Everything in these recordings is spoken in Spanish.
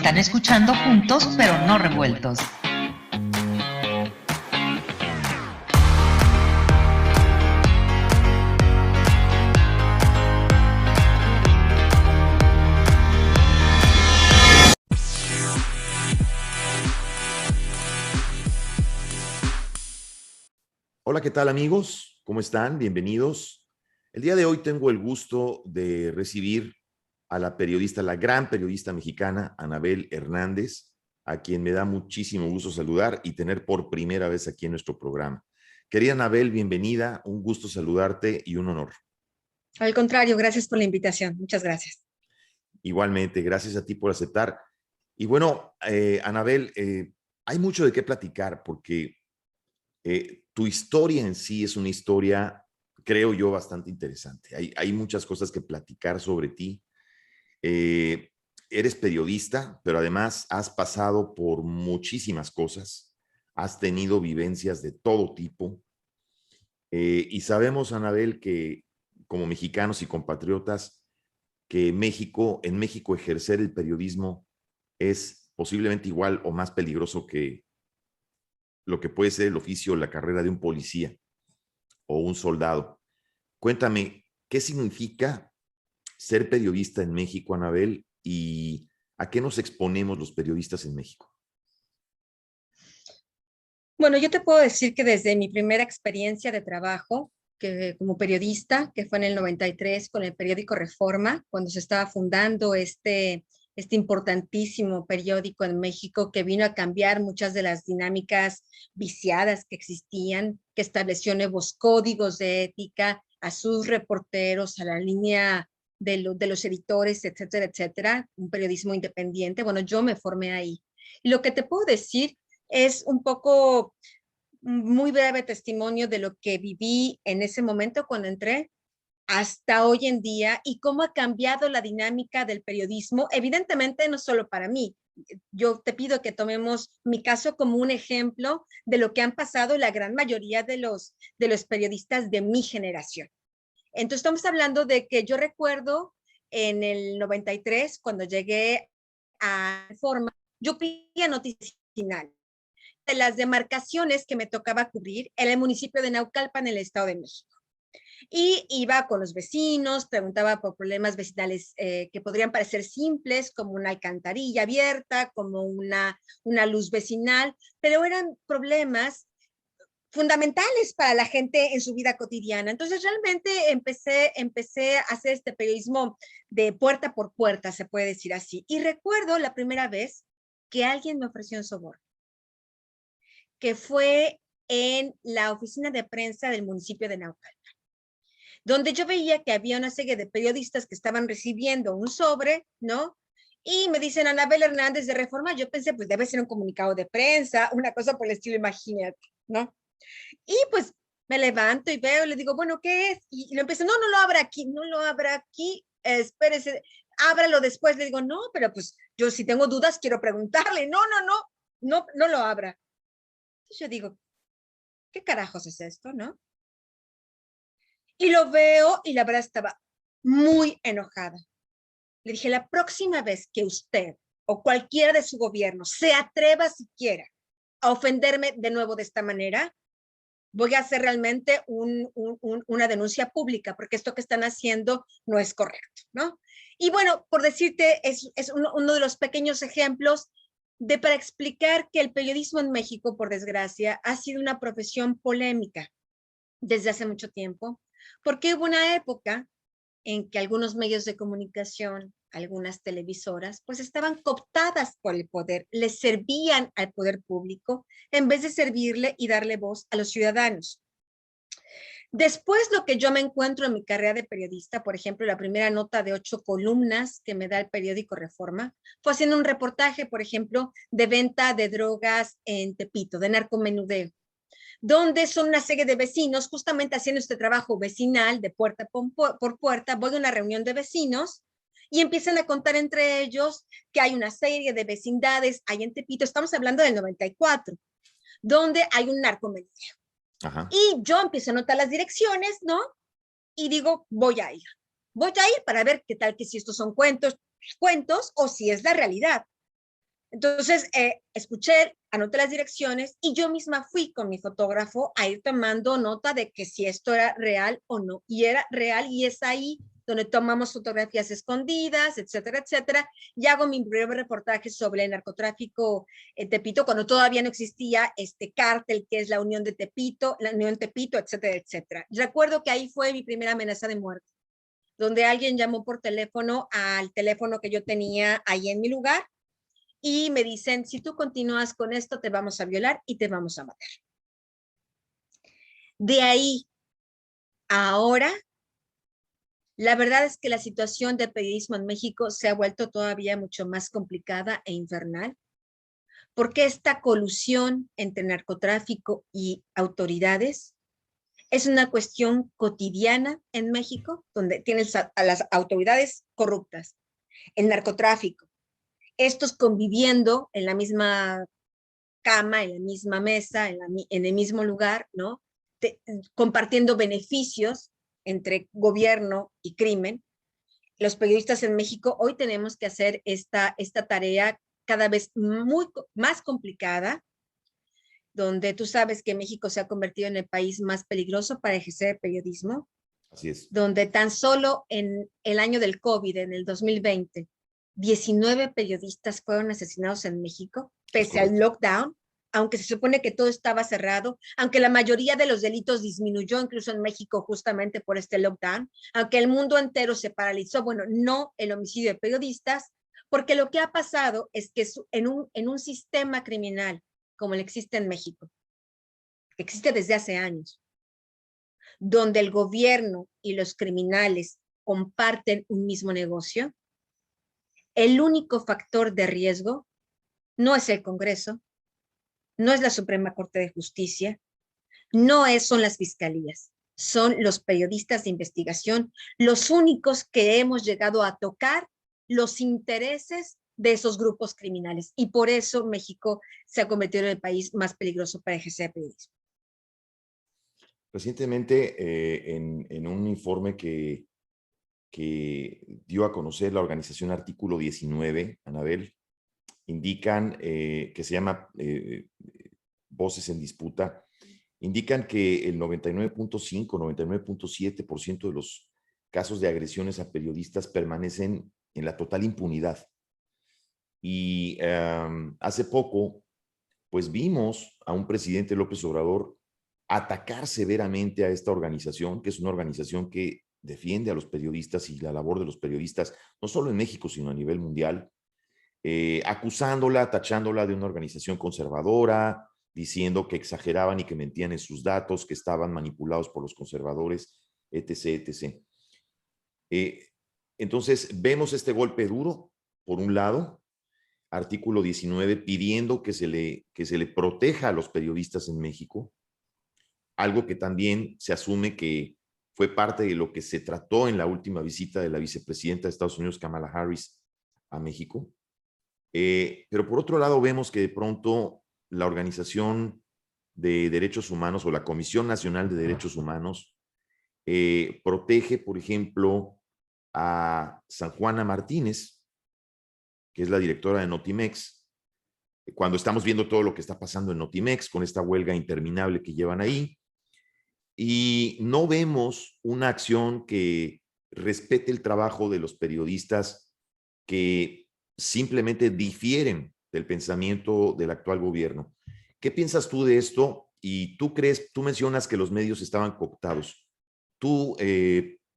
Están escuchando Juntos pero no revueltos. Hola, ¿qué tal amigos? ¿Cómo están? Bienvenidos. El día de hoy tengo el gusto de recibir a la periodista, la gran periodista mexicana, Anabel Hernández, a quien me da muchísimo gusto saludar y tener por primera vez aquí en nuestro programa. Querida Anabel, bienvenida, un gusto saludarte y un honor. Al contrario, gracias por la invitación. Muchas gracias. Igualmente, gracias a ti por aceptar. Y bueno, Anabel, hay mucho de qué platicar porque tu historia en sí es una historia, creo yo, bastante interesante. Hay muchas cosas que platicar sobre ti. Eh, Eres periodista, pero además has pasado por muchísimas cosas, has tenido vivencias de todo tipo, y sabemos, Anabel, que como mexicanos y compatriotas, que en México ejercer el periodismo es posiblemente igual o más peligroso que lo que puede ser el oficio o la carrera de un policía o un soldado. Cuéntame, ¿qué significa ser periodista en México, Anabel, y a qué nos exponemos los periodistas en México? Bueno, yo te puedo decir que desde mi primera experiencia de trabajo, que como periodista, que fue en el 93 con el periódico Reforma, cuando se estaba fundando este importantísimo periódico en México que vino a cambiar muchas de las dinámicas viciadas que existían, que estableció nuevos códigos de ética a sus reporteros, a la línea de los editores, etcétera, etcétera, un periodismo independiente. Bueno, yo me formé ahí. Y lo que te puedo decir es un poco muy breve testimonio de lo que viví en ese momento cuando entré hasta hoy en día y cómo ha cambiado la dinámica del periodismo, evidentemente no solo para mí. Yo te pido que tomemos mi caso como un ejemplo de lo que han pasado la gran mayoría de los periodistas de mi generación. Entonces estamos hablando de que yo recuerdo en el 93, cuando llegué a Reforma, yo pedía noticias finales de las demarcaciones que me tocaba cubrir en el municipio de Naucalpan, en el Estado de México. Y iba con los vecinos, preguntaba por problemas vecinales que podrían parecer simples, como una alcantarilla abierta, como una luz vecinal, pero eran problemas fundamentales para la gente en su vida cotidiana. Entonces realmente empecé a hacer este periodismo de puerta por puerta, se puede decir así. Y recuerdo la primera vez que alguien me ofreció un soborno, que fue en la oficina de prensa del municipio de Naucalpan, donde yo veía que había una serie de periodistas que estaban recibiendo un sobre, ¿no? Y me dicen Anabel Hernández de Reforma. Yo pensé, pues debe ser un comunicado de prensa, una cosa por el estilo, imagínate, ¿no? Y pues me levanto y veo, y le digo, bueno, ¿qué es? Y lo empiezo, no, no lo abra aquí, no lo abra aquí, espérese, ábralo después. Le digo, no, pero pues yo si tengo dudas quiero preguntarle. No, no, no, no, no lo abra. Entonces yo digo, ¿qué carajos es esto, no? Y lo veo y la verdad estaba muy enojada. Le dije, la próxima vez que usted o cualquiera de su gobierno se atreva siquiera a ofenderme de nuevo de esta manera, voy a hacer realmente una denuncia pública, porque esto que están haciendo no es correcto, ¿no? Y bueno, por decirte, es uno de los pequeños ejemplos para explicar que el periodismo en México, por desgracia, ha sido una profesión polémica desde hace mucho tiempo, porque hubo una época en que algunos medios de comunicación, algunas televisoras, pues estaban cooptadas por el poder, les servían al poder público en vez de servirle y darle voz a los ciudadanos. Después, lo que yo me encuentro en mi carrera de periodista, por ejemplo, la primera nota de 8 columnas que me da el periódico Reforma, fue haciendo un reportaje, por ejemplo, de venta de drogas en Tepito, de narcomenudeo, donde son una serie de vecinos justamente haciendo este trabajo vecinal de puerta por puerta. Voy a una reunión de vecinos y empiezan a contar entre ellos que hay una serie de vecindades ahí en Tepito, estamos hablando del 94, donde hay un narcomenudeo. Ajá. Y yo empiezo a anotar las direcciones, ¿no? Y digo, voy a ir. Voy a ir para ver qué tal, que si estos son cuentos o si es la realidad. Entonces, escuché, anoté las direcciones y yo misma fui con mi fotógrafo a ir tomando nota de que si esto era real o no. Y era real y es ahí donde tomamos fotografías escondidas, etcétera, etcétera. Y hago mi breve reportaje sobre el narcotráfico en Tepito, cuando todavía no existía este cártel que es la Unión de Tepito, la Unión Tepito, etcétera, etcétera. Recuerdo que ahí fue mi primera amenaza de muerte, donde alguien llamó por teléfono al teléfono que yo tenía ahí en mi lugar y me dicen, si tú continúas con esto, te vamos a violar y te vamos a matar. De ahí a ahora, la verdad es que la situación del periodismo en México se ha vuelto todavía mucho más complicada e infernal, porque esta colusión entre narcotráfico y autoridades es una cuestión cotidiana en México, donde tienes a las autoridades corruptas, el narcotráfico, estos conviviendo en la misma cama, en la misma mesa, en el mismo lugar, ¿no? Compartiendo beneficios entre gobierno y crimen. Los periodistas en México hoy tenemos que hacer esta tarea cada vez más complicada, donde tú sabes que México se ha convertido en el país más peligroso para ejercer periodismo, Así es. donde tan solo en el año del COVID, en el 2020, 19 periodistas fueron asesinados en México, pese al lockdown, aunque se supone que todo estaba cerrado, aunque la mayoría de los delitos disminuyó incluso en México justamente por este lockdown, aunque el mundo entero se paralizó, bueno, no el homicidio de periodistas, porque lo que ha pasado es que en un sistema criminal como el existe en México, que existe desde hace años, donde el gobierno y los criminales comparten un mismo negocio, el único factor de riesgo no es el Congreso, no es la Suprema Corte de Justicia, son las fiscalías, son los periodistas de investigación, los únicos que hemos llegado a tocar los intereses de esos grupos criminales. Y por eso México se ha convertido en el país más peligroso para ejercer periodismo. Recientemente, en un informe que dio a conocer la organización Artículo 19, Anabel, indican que se llama Voces en Disputa, indican que el 99.5, 99.7% de los casos de agresiones a periodistas permanecen en la total impunidad. Y hace poco, pues vimos a un presidente López Obrador atacar severamente a esta organización, que es una organización que defiende a los periodistas y la labor de los periodistas, no solo en México, sino a nivel mundial, acusándola, tachándola de una organización conservadora, diciendo que exageraban y que mentían en sus datos, que estaban manipulados por los conservadores, etc., etc. Entonces, vemos este golpe duro, por un lado, artículo 19, pidiendo que se le proteja a los periodistas en México, algo que también se asume que fue parte de lo que se trató en la última visita de la vicepresidenta de Estados Unidos, Kamala Harris, a México. Pero por otro lado vemos que de pronto la Organización de Derechos Humanos o la Comisión Nacional de Derechos Humanos protege, por ejemplo, a San Juana Martínez, que es la directora de Notimex, cuando estamos viendo todo lo que está pasando en Notimex con esta huelga interminable que llevan ahí, y no vemos una acción que respete el trabajo de los periodistas que simplemente difieren del pensamiento del actual gobierno. ¿Qué piensas tú de esto? Y tú mencionas que los medios estaban cooptados. ¿Tú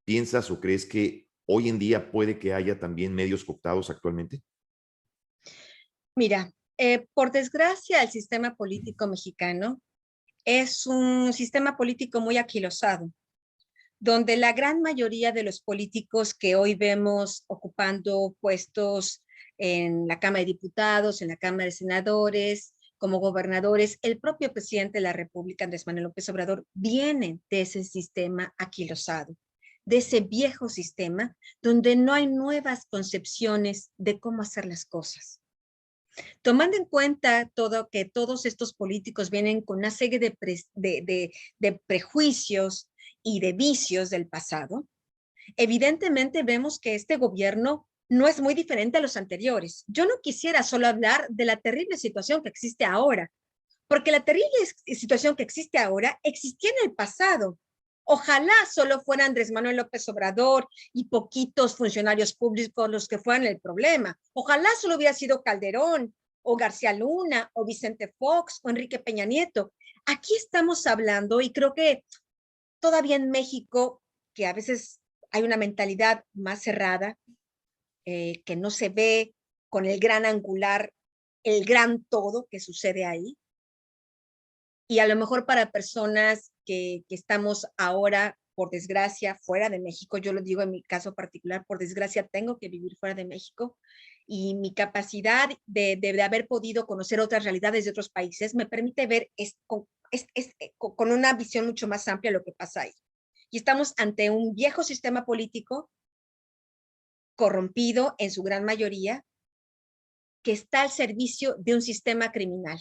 piensas o crees que hoy en día puede que haya también medios cooptados actualmente? Mira, por desgracia, el sistema político mexicano es un sistema político muy aquilosado, donde la gran mayoría de los políticos que hoy vemos ocupando puestos en la Cámara de Diputados, en la Cámara de Senadores, como gobernadores, el propio presidente de la República, Andrés Manuel López Obrador, vienen de ese sistema aquilosado, de ese viejo sistema donde no hay nuevas concepciones de cómo hacer las cosas. Tomando en cuenta que todos estos políticos vienen con una serie de prejuicios y de vicios del pasado, evidentemente vemos que este gobierno no es muy diferente a los anteriores. Yo no quisiera solo hablar de la terrible situación que existe ahora, porque la terrible situación que existe ahora existía en el pasado. Ojalá solo fuera Andrés Manuel López Obrador y poquitos funcionarios públicos los que fueran el problema. Ojalá solo hubiera sido Calderón, o García Luna, o Vicente Fox, o Enrique Peña Nieto. Aquí estamos hablando, y creo que todavía en México, que a veces hay una mentalidad más cerrada, que no se ve con el gran angular, el gran todo que sucede ahí. Y a lo mejor para personas que estamos ahora, por desgracia, fuera de México, yo lo digo en mi caso particular, por desgracia tengo que vivir fuera de México, y mi capacidad de haber podido conocer otras realidades de otros países me permite ver con una visión mucho más amplia lo que pasa ahí. Y estamos ante un viejo sistema político corrompido en su gran mayoría, que está al servicio de un sistema criminal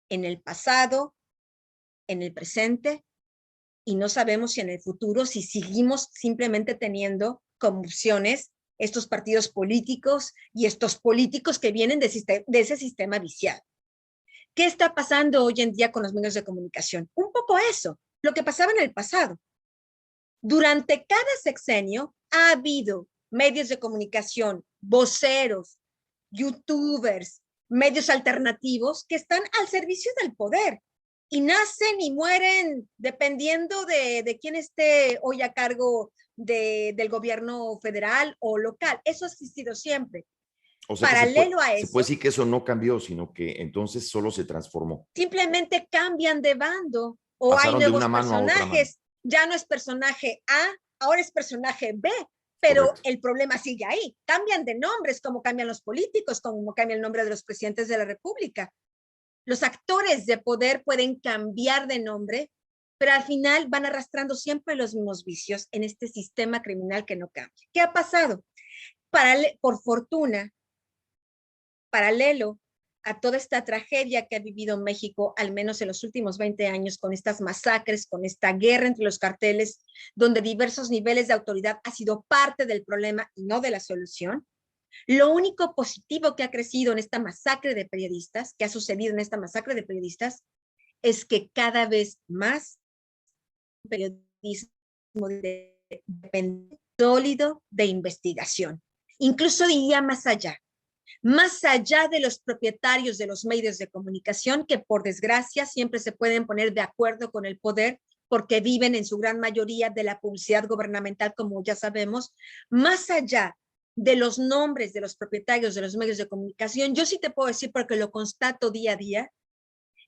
en el pasado, en el presente, y no sabemos si en el futuro, si seguimos simplemente teniendo como opciones estos partidos políticos y estos políticos que vienen de ese sistema viciado. ¿Qué está pasando hoy en día con los medios de comunicación? Un poco eso, lo que pasaba en el pasado. Durante cada sexenio ha habido medios de comunicación, voceros, youtubers, medios alternativos que están al servicio del poder y nacen y mueren dependiendo de quién esté hoy a cargo del gobierno federal o local. Eso ha existido siempre. O sea que Paralelo a se puede eso, decir que eso no cambió, sino que entonces solo se transformó. simplemente cambian de bando o hay Pasaron de una nuevos mano a otra mano. personajes. Ya no es personaje A, ahora es personaje B, pero Correcto. el problema sigue ahí. Cambian de nombres, como cambian los políticos, como cambia el nombre de los presidentes de la República. Los actores de poder pueden cambiar de nombre, pero al final van arrastrando siempre los mismos vicios en este sistema criminal que no cambia. ¿Qué ha pasado? Por fortuna, paralelo a toda esta tragedia que ha vivido México, al menos en los últimos 20 años, con estas masacres, con esta guerra entre los carteles, donde diversos niveles de autoridad ha sido parte del problema y no de la solución. Lo único positivo que ha crecido en esta masacre de periodistas, que ha sucedido en esta masacre de periodistas, es que cada vez más periodismo sólido de investigación. Incluso diría más allá de los propietarios de los medios de comunicación, que por desgracia siempre se pueden poner de acuerdo con el poder porque viven en su gran mayoría de la publicidad gubernamental, como ya sabemos. Más allá de los nombres de los propietarios de los medios de comunicación, yo sí te puedo decir, porque lo constato día a día,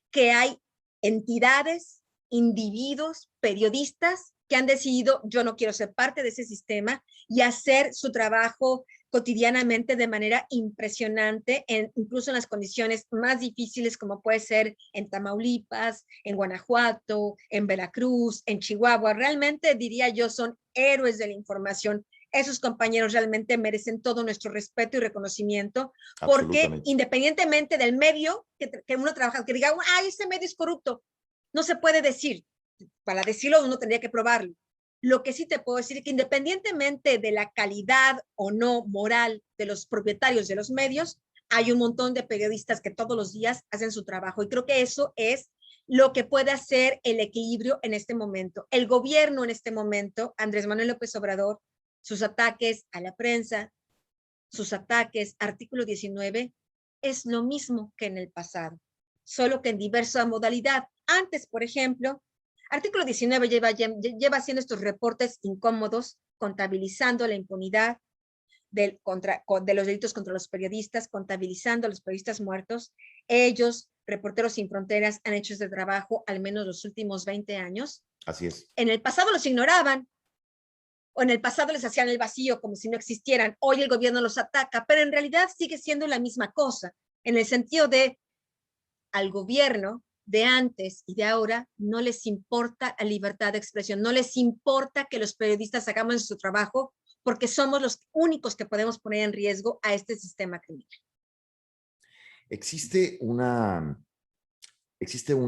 que hay entidades, individuos, periodistas que han decidido: yo no quiero ser parte de ese sistema, y hacer su trabajo cotidianamente de manera impresionante, incluso en las condiciones más difíciles, como puede ser en Tamaulipas, en Guanajuato, en Veracruz, en Chihuahua. Realmente diría yo, son héroes de la información. Esos compañeros realmente merecen todo nuestro respeto y reconocimiento, porque independientemente del medio que uno trabaja, que diga: ah, ese medio es corrupto, no se puede decir. Para decirlo uno tendría que probarlo. Lo que sí te puedo decir es que independientemente de la calidad o no moral de los propietarios de los medios, hay un montón de periodistas que todos los días hacen su trabajo, y creo que eso es lo que puede hacer el equilibrio en este momento. El gobierno en este momento, Andrés Manuel López Obrador, sus ataques a la prensa, sus ataques, artículo 19, es lo mismo que en el pasado, solo que en diversa modalidad. Antes, por ejemplo, artículo 19 lleva haciendo estos reportes incómodos, contabilizando la impunidad de los delitos contra los periodistas, contabilizando a los periodistas muertos. Ellos, Reporteros Sin Fronteras, han hecho este trabajo al menos los últimos 20 años. Así es. En el pasado los ignoraban, o en el pasado les hacían el vacío como si no existieran. Hoy el gobierno los ataca, pero en realidad sigue siendo la misma cosa, en el sentido de: al gobierno de antes y de ahora no les importa la libertad de expresión, no les importa que los periodistas hagamos nuestro trabajo, porque somos los únicos que podemos poner en riesgo a este sistema criminal. Existe una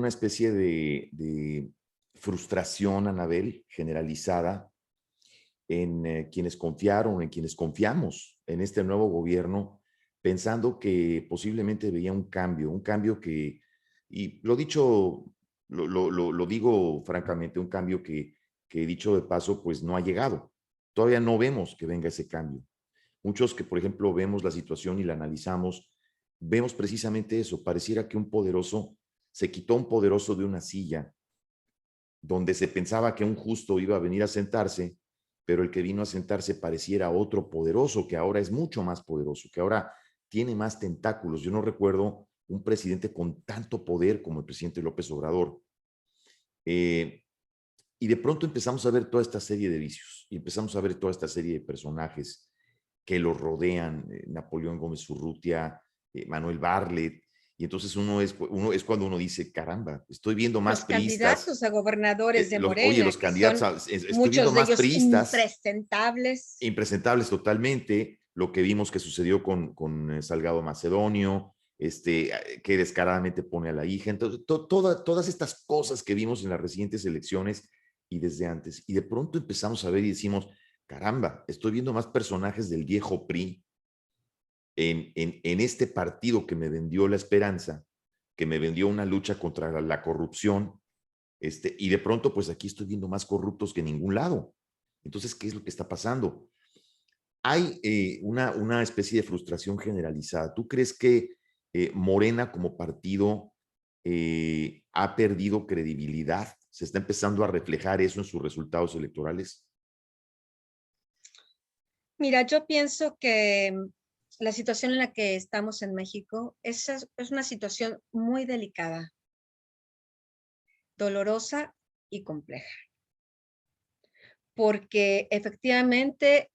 especie de frustración, Anabel, generalizada, en quienes confiaron, en quienes confiamos en este nuevo gobierno, pensando que posiblemente veía un cambio que, y lo dicho, lo digo francamente, un cambio que dicho de paso, pues no ha llegado. Todavía no vemos que venga ese cambio. Muchos que, por ejemplo, vemos la situación y la analizamos, vemos precisamente eso. Pareciera que un poderoso se quitó un poderoso de una silla donde se pensaba que un justo iba a venir a sentarse, pero el que vino a sentarse pareciera otro poderoso, que ahora es mucho más poderoso, que ahora tiene más tentáculos. Yo no recuerdo un presidente con tanto poder como el presidente López Obrador. Y de pronto empezamos a ver toda esta serie de vicios y empezamos a ver toda esta serie de personajes que lo rodean, Napoleón Gómez Urrutia, Manuel Bartlett, y entonces uno es cuando uno dice, caramba, estoy viendo más Los priistas. candidatos a gobernadores de Oye, Morena, los que candidatos, son estoy viendo muchos de más ellos priistas. impresentables. Impresentables totalmente, lo que vimos que sucedió con Salgado Macedonio, que descaradamente pone a la hija. Entonces, todas estas cosas que vimos en las recientes elecciones y desde antes, y de pronto empezamos a ver y decimos, caramba, estoy viendo más personajes del viejo PRI en este partido que me vendió la esperanza, que me vendió una lucha contra la corrupción, y de pronto, pues aquí estoy viendo más corruptos que en ningún lado. Entonces, ¿qué es lo que está pasando? Hay una especie de frustración generalizada. ¿Tú crees que Morena como partido ha perdido credibilidad? ¿Se está empezando a reflejar eso en sus resultados electorales? Mira, yo pienso que la situación en la que estamos en México es una situación muy delicada, dolorosa y compleja. Porque efectivamente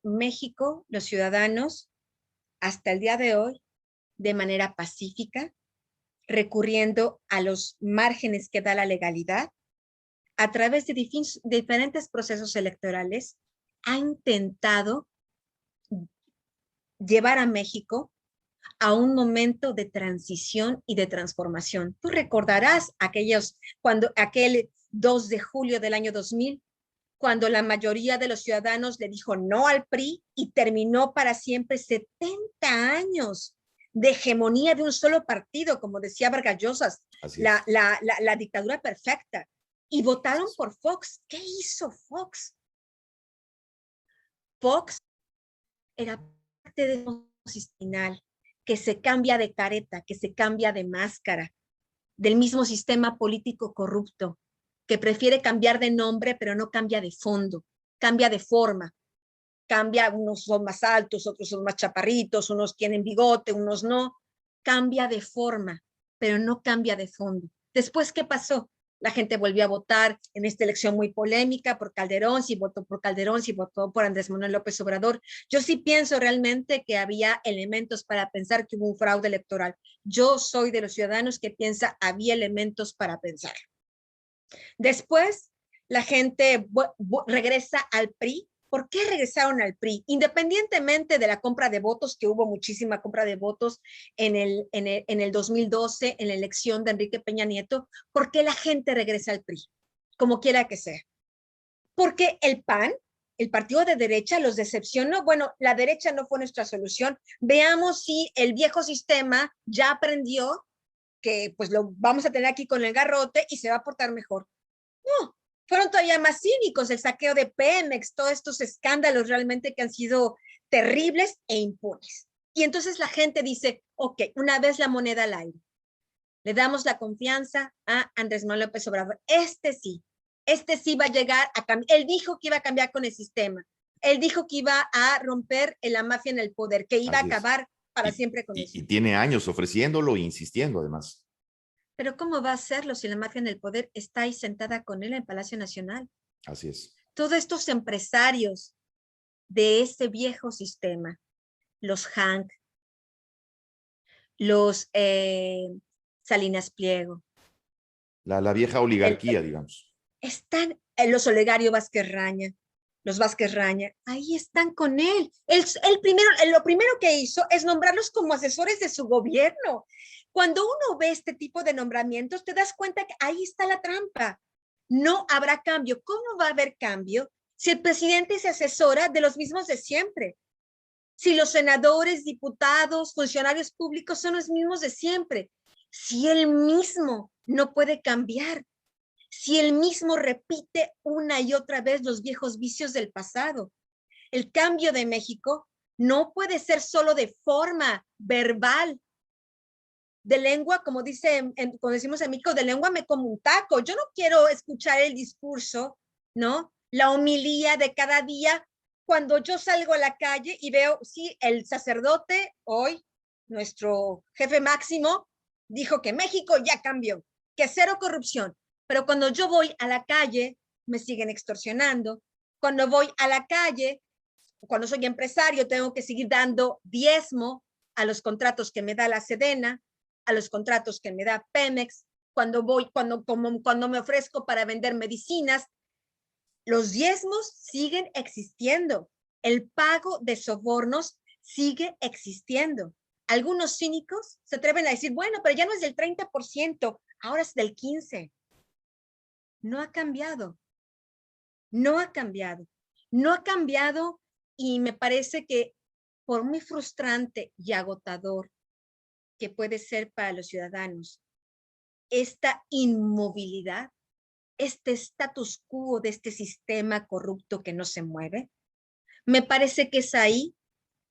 México, los ciudadanos, hasta el día de hoy, de manera pacífica, recurriendo a los márgenes que da la legalidad, a través de diferentes procesos electorales, ha intentado llevar a México a un momento de transición y de transformación. Tú recordarás aquel 2 de julio del año 2000, cuando la mayoría de los ciudadanos le dijo no al PRI y terminó para siempre 70 años de hegemonía de un solo partido, como decía Vargas Llosa, la dictadura perfecta. Y votaron por Fox. ¿Qué hizo Fox? Fox era parte de un sistema que se cambia de careta, que se cambia de máscara, del mismo sistema político corrupto, que prefiere cambiar de nombre, pero no cambia de fondo, cambia de forma. Cambia, unos son más altos, otros son más chaparritos, unos tienen bigote, unos no. Cambia de forma, pero no cambia de fondo. Después, ¿qué pasó? La gente volvió a votar en esta elección muy polémica por Calderón, si votó por Calderón, si votó por Andrés Manuel López Obrador. Yo sí pienso realmente que había elementos para pensar que hubo un fraude electoral. Yo soy de los ciudadanos que piensa había elementos para pensar. Después, la gente regresa al PRI. ¿Por qué regresaron al PRI? Independientemente de la compra de votos, que hubo muchísima compra de votos en el 2012, en la elección de Enrique Peña Nieto, ¿por qué la gente regresa al PRI? Como quiera que sea. Porque el PAN, el partido de derecha, los decepcionó. Bueno, la derecha no fue nuestra solución. Veamos si el viejo sistema ya aprendió que pues lo vamos a tener aquí con el garrote y se va a portar mejor. No, fueron todavía más cínicos, el saqueo de Pemex, todos estos escándalos realmente que han sido terribles e impunes. Y entonces la gente dice, ok, una vez la moneda al aire, le damos la confianza a Andrés Manuel López Obrador. Este sí va a llegar a cambiar. Él dijo que iba a cambiar con el sistema. Él dijo que iba a romper la mafia en el poder, que iba a acabar para siempre con eso. Y tiene años ofreciéndolo e insistiendo además. Pero ¿cómo va a hacerlo si la mafia en el poder está ahí sentada con él en el Palacio Nacional? Así es. Todos estos empresarios de ese viejo sistema, los Hank, los Salinas Pliego. La vieja oligarquía, digamos. Están los Olegario Vázquez Raña, los Vázquez Raña, ahí están con él. Lo primero que hizo es nombrarlos como asesores de su gobierno. Cuando uno ve este tipo de nombramientos, te das cuenta que ahí está la trampa. No habrá cambio. ¿Cómo va a haber cambio Si el presidente se asesora de los mismos de siempre, si los senadores, diputados, funcionarios públicos son los mismos de siempre, si él mismo no puede cambiar, si él mismo repite una y otra vez los viejos vicios del pasado. El cambio de México no puede ser solo de forma verbal, de lengua, como decimos en México, de lengua me como un taco. Yo no quiero escuchar el discurso, ¿no? La homilía de cada día cuando yo salgo a la calle y veo, sí, el sacerdote hoy, nuestro jefe máximo, dijo que México ya cambió, que cero corrupción. Pero cuando yo voy a la calle, me siguen extorsionando. Cuando voy a la calle, cuando soy empresario, tengo que seguir dando diezmo a los contratos que me da la Sedena, a los contratos que me da Pemex, cuando me ofrezco para vender medicinas, los diezmos siguen existiendo. El pago de sobornos sigue existiendo. Algunos cínicos se atreven a decir, bueno, pero ya no es del 30%, ahora es del 15%. No ha cambiado. No ha cambiado. No ha cambiado y me parece que por muy frustrante y agotador que puede ser para los ciudadanos esta inmovilidad, este status quo de este sistema corrupto que no se mueve, me parece que es ahí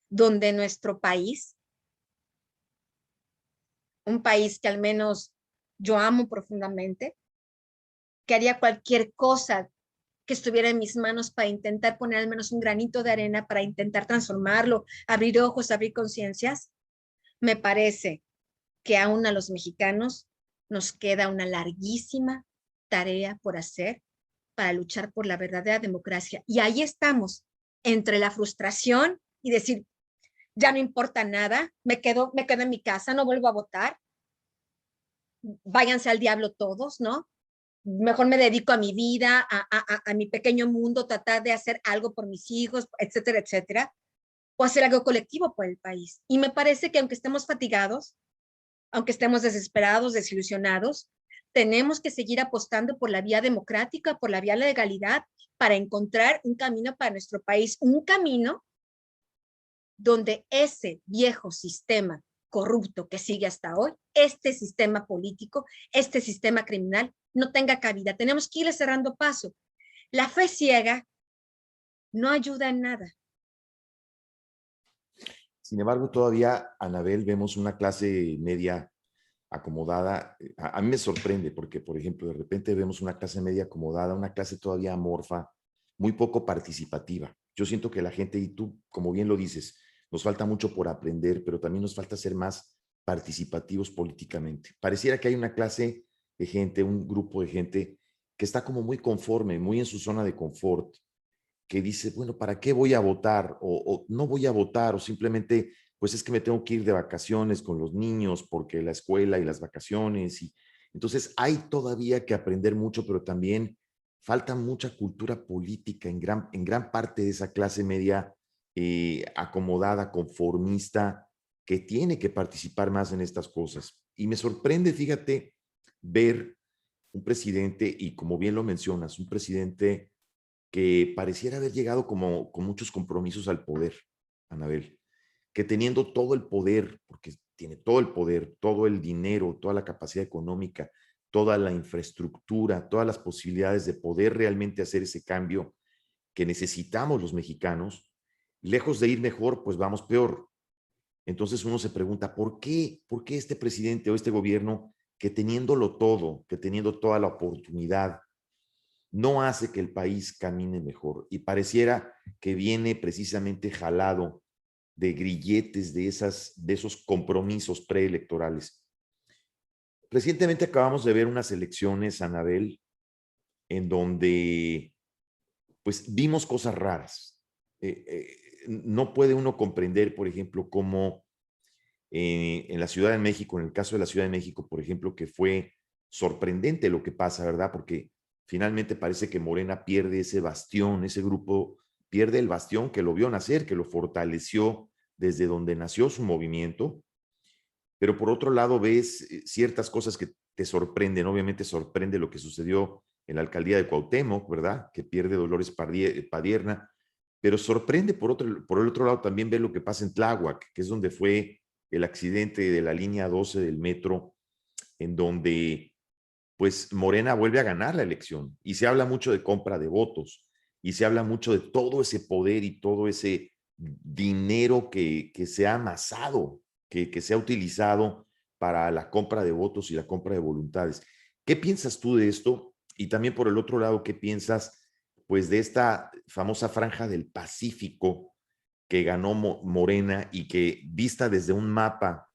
donde nuestro país, un país que al menos yo amo profundamente, que haría cualquier cosa que estuviera en mis manos para intentar poner al menos un granito de arena, para intentar transformarlo, abrir ojos, abrir conciencias, me parece que aún a los mexicanos nos queda una larguísima tarea por hacer para luchar por la verdadera democracia. Y ahí estamos, entre la frustración y decir, ya no importa nada, me quedo en mi casa, no vuelvo a votar, váyanse al diablo todos, ¿no? Mejor me dedico a mi vida, a mi pequeño mundo, tratar de hacer algo por mis hijos, etcétera, etcétera, o hacer algo colectivo por el país. Y me parece que aunque estemos fatigados, aunque estemos desesperados, desilusionados, tenemos que seguir apostando por la vía democrática, por la vía de la legalidad, para encontrar un camino para nuestro país, un camino donde ese viejo sistema corrupto que sigue hasta hoy, este sistema político, este sistema criminal, no tenga cabida. Tenemos que irle cerrando paso. La fe ciega no ayuda en nada. Sin embargo, todavía, Anabel, vemos una clase media acomodada. A mí me sorprende porque, por ejemplo, de repente vemos una clase media acomodada, una clase todavía amorfa, muy poco participativa. Yo siento que la gente, y tú, como bien lo dices, nos falta mucho por aprender, pero también nos falta ser más participativos políticamente. Pareciera que hay una clase de gente, un grupo de gente que está como muy conforme, muy en su zona de confort, que dice, bueno, ¿para qué voy a votar? O no voy a votar, o simplemente, pues es que me tengo que ir de vacaciones con los niños porque la escuela y las vacaciones. Y entonces hay todavía que aprender mucho, pero también falta mucha cultura política en gran parte de esa clase media acomodada, conformista, que tiene que participar más en estas cosas. Y me sorprende, fíjate, ver un presidente, y como bien lo mencionas, un presidente que pareciera haber llegado como con muchos compromisos al poder, Anabel, que teniendo todo el poder, porque tiene todo el poder, todo el dinero, toda la capacidad económica, toda la infraestructura, todas las posibilidades de poder realmente hacer ese cambio que necesitamos los mexicanos, lejos de ir mejor, pues vamos peor. Entonces uno se pregunta, ¿por qué este presidente o este gobierno, que teniéndolo todo, que teniendo toda la oportunidad, no hace que el país camine mejor? Y pareciera que viene precisamente jalado de grilletes de esos compromisos preelectorales. Recientemente acabamos de ver unas elecciones, Anabel, en donde pues vimos cosas raras. No puede uno comprender, por ejemplo, cómo en la Ciudad de México, en el caso de la Ciudad de México, por ejemplo, que fue sorprendente lo que pasa, ¿verdad? Porque finalmente parece que Morena pierde ese bastión, ese grupo pierde el bastión que lo vio nacer, que lo fortaleció desde donde nació su movimiento. Pero por otro lado ves ciertas cosas que te sorprenden. Obviamente sorprende lo que sucedió en la alcaldía de Cuauhtémoc, ¿verdad? Que pierde Dolores Padierna, pero sorprende por el otro lado también ver lo que pasa en Tláhuac, que es donde fue el accidente de la línea 12 del metro, en donde pues Morena vuelve a ganar la elección y se habla mucho de compra de votos y se habla mucho de todo ese poder y todo ese dinero que se ha amasado, que se ha utilizado para la compra de votos y la compra de voluntades. ¿Qué piensas tú de esto? Y también por el otro lado, ¿qué piensas pues de esta famosa franja del Pacífico que ganó Morena y que vista desde un mapa,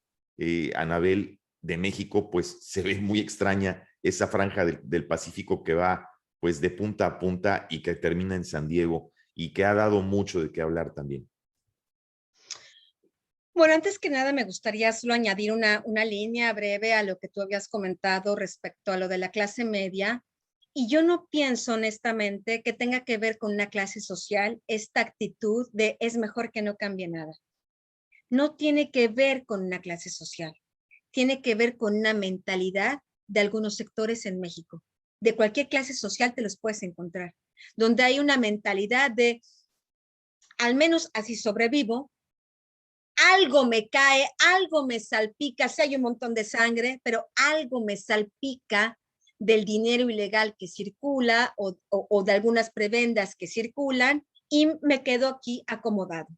Anabel, de México, pues se ve muy extraña esa franja del Pacífico que va pues de punta a punta y que termina en San Diego y que ha dado mucho de qué hablar también? Bueno, antes que nada me gustaría solo añadir una línea breve a lo que tú habías comentado respecto a lo de la clase media. Y yo no pienso honestamente que tenga que ver con una clase social esta actitud de es mejor que no cambie nada. No tiene que ver con una clase social, tiene que ver con una mentalidad de algunos sectores en México. De cualquier clase social te los puedes encontrar, donde hay una mentalidad de al menos así sobrevivo, algo me cae, algo me salpica, sí hay un montón de sangre, pero algo me salpica del dinero ilegal que circula o de algunas prebendas que circulan y me quedo aquí acomodado.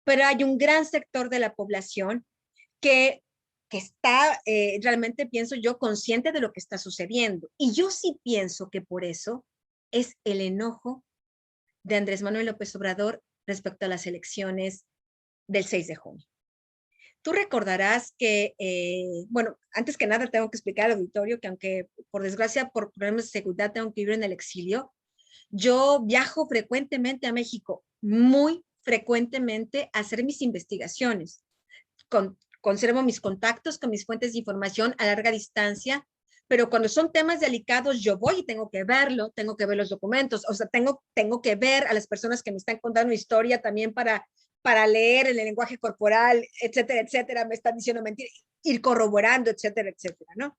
Pero hay un gran sector de la población que está realmente, pienso yo, consciente de lo que está sucediendo. Y yo sí pienso que por eso es el enojo de Andrés Manuel López Obrador respecto a las elecciones del 6 de junio. Tú recordarás que, bueno, antes que nada tengo que explicar al auditorio que aunque por desgracia por problemas de seguridad tengo que vivir en el exilio, yo viajo frecuentemente a México, muy frecuentemente a hacer mis investigaciones. Conservo mis contactos con mis fuentes de información a larga distancia, pero cuando son temas delicados yo voy y tengo que verlo, tengo que ver los documentos, o sea, tengo que ver a las personas que me están contando una historia también para leer el lenguaje corporal, etcétera, etcétera, me están diciendo mentiras, ir corroborando, etcétera, etcétera, ¿no?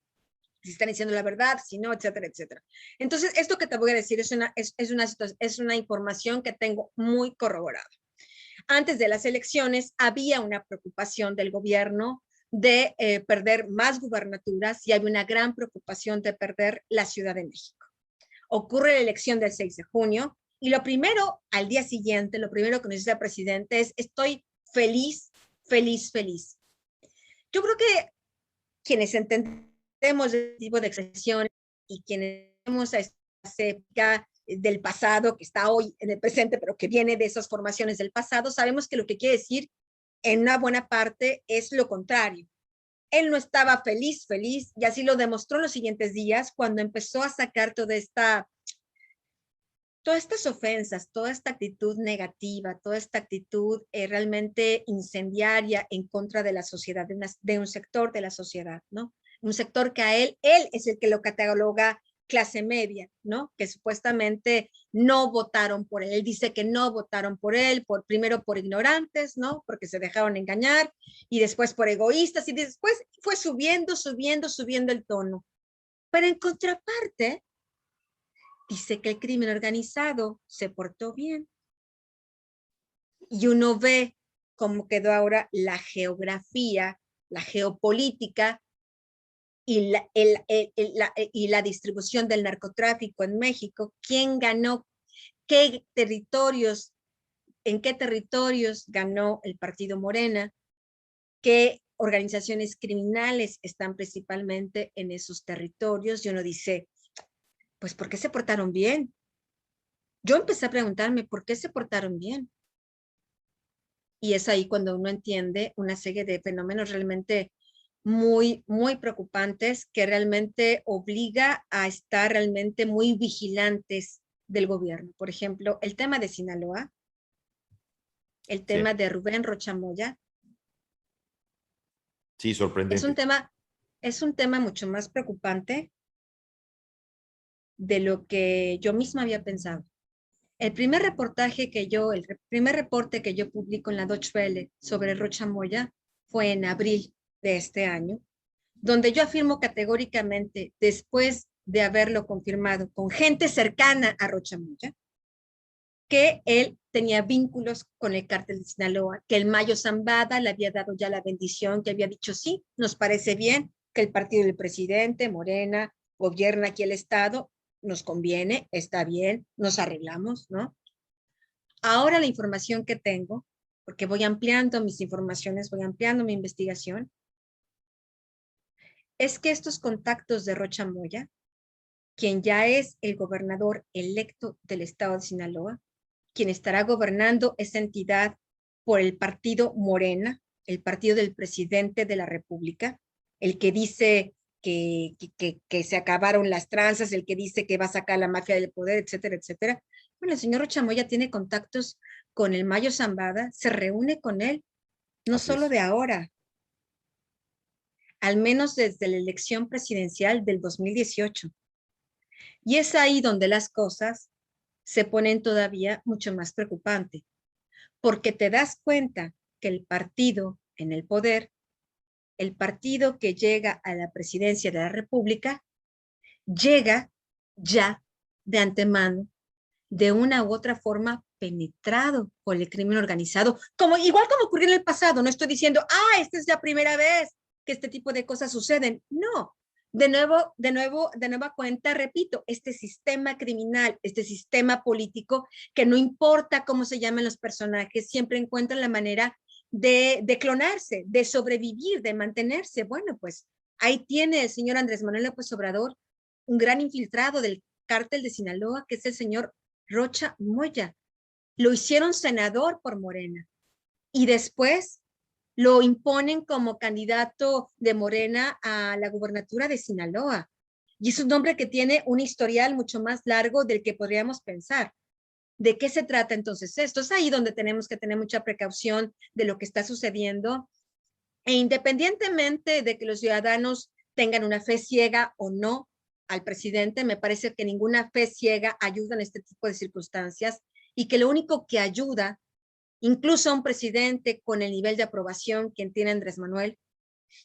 Si están diciendo la verdad, si no, etcétera, etcétera. Entonces, esto que te voy a decir es una información que tengo muy corroborada. Antes de las elecciones había una preocupación del gobierno de perder más gubernaturas y había una gran preocupación de perder la Ciudad de México. Ocurre la elección del 6 de junio y lo primero, al día siguiente, lo primero que nos dice el presidente es estoy feliz, feliz, feliz. Yo creo que quienes entendemos este tipo de expresiones y quienes tenemos a esta época del pasado que está hoy en el presente, pero que viene de esas formaciones del pasado, sabemos que lo que quiere decir en una buena parte es lo contrario. Él no estaba feliz, feliz, y así lo demostró en los siguientes días cuando empezó a sacar todas estas ofensas, toda esta actitud negativa, toda esta actitud realmente incendiaria en contra de la sociedad, de un sector de la sociedad, ¿no? Un sector que a él es el que lo cataloga clase media, ¿no? Que supuestamente no votaron por él. Él dice que no votaron por él, primero por ignorantes, ¿no? Porque se dejaron engañar, y después por egoístas, y después fue subiendo el tono. Pero en contraparte, dice que el crimen organizado se portó bien. Y uno ve cómo quedó ahora la geografía, la geopolítica y la distribución del narcotráfico en México. ¿Quién ganó? ¿Qué territorios? ¿En qué territorios ganó el partido Morena? ¿Qué organizaciones criminales están principalmente en esos territorios? Y uno dice, pues, ¿por qué se portaron bien? Yo empecé a preguntarme, ¿por qué se portaron bien? Y es ahí cuando uno entiende una serie de fenómenos realmente muy, muy preocupantes que realmente obliga a estar realmente muy vigilantes del gobierno. Por ejemplo, el tema de Sinaloa, el tema de Rubén Rocha Moya. Sí, sorprendente. Es un tema mucho más preocupante de lo que yo misma había pensado. El primer reporte que yo publico en la Deutsche Welle sobre Rocha Moya fue en abril de este año, donde yo afirmo categóricamente, después de haberlo confirmado con gente cercana a Rocha Moya, que él tenía vínculos con el cártel de Sinaloa, que el Mayo Zambada le había dado ya la bendición, que había dicho sí, nos parece bien que el partido del presidente, Morena, gobierna aquí el Estado, nos conviene, está bien, nos arreglamos, ¿no? Ahora la información que tengo, porque voy ampliando mis informaciones, voy ampliando mi investigación, es que estos contactos de Rocha Moya, quien ya es el gobernador electo del estado de Sinaloa, quien estará gobernando esa entidad por el partido Morena, el partido del presidente de la República, el que dice que se acabaron las tranzas, el que dice que va a sacar la mafia del poder, etcétera, etcétera. Bueno, el señor Rocha Moya tiene contactos con el Mayo Zambada, se reúne con él, no Así solo es. de ahora, al menos desde la elección presidencial del 2018. Y es ahí donde las cosas se ponen todavía mucho más preocupantes, porque te das cuenta que el partido en el poder, el partido que llega a la presidencia de la República, llega ya de antemano, de una u otra forma, penetrado por el crimen organizado, igual como ocurrió en el pasado. No estoy diciendo, esta es la primera vez que este tipo de cosas suceden. No, de nueva cuenta, repito, este sistema criminal, este sistema político, que no importa cómo se llamen los personajes, siempre encuentran la manera de clonarse, de sobrevivir, de mantenerse. Bueno, pues ahí tiene el señor Andrés Manuel López Obrador, un gran infiltrado del cártel de Sinaloa, que es el señor Rocha Moya. Lo hicieron senador por Morena y después lo imponen como candidato de Morena a la gubernatura de Sinaloa. Y es un hombre que tiene un historial mucho más largo del que podríamos pensar. ¿De qué se trata entonces esto? Es ahí donde tenemos que tener mucha precaución de lo que está sucediendo. E independientemente de que los ciudadanos tengan una fe ciega o no al presidente, me parece que ninguna fe ciega ayuda en este tipo de circunstancias y que lo único que ayuda, incluso a un presidente con el nivel de aprobación que tiene Andrés Manuel,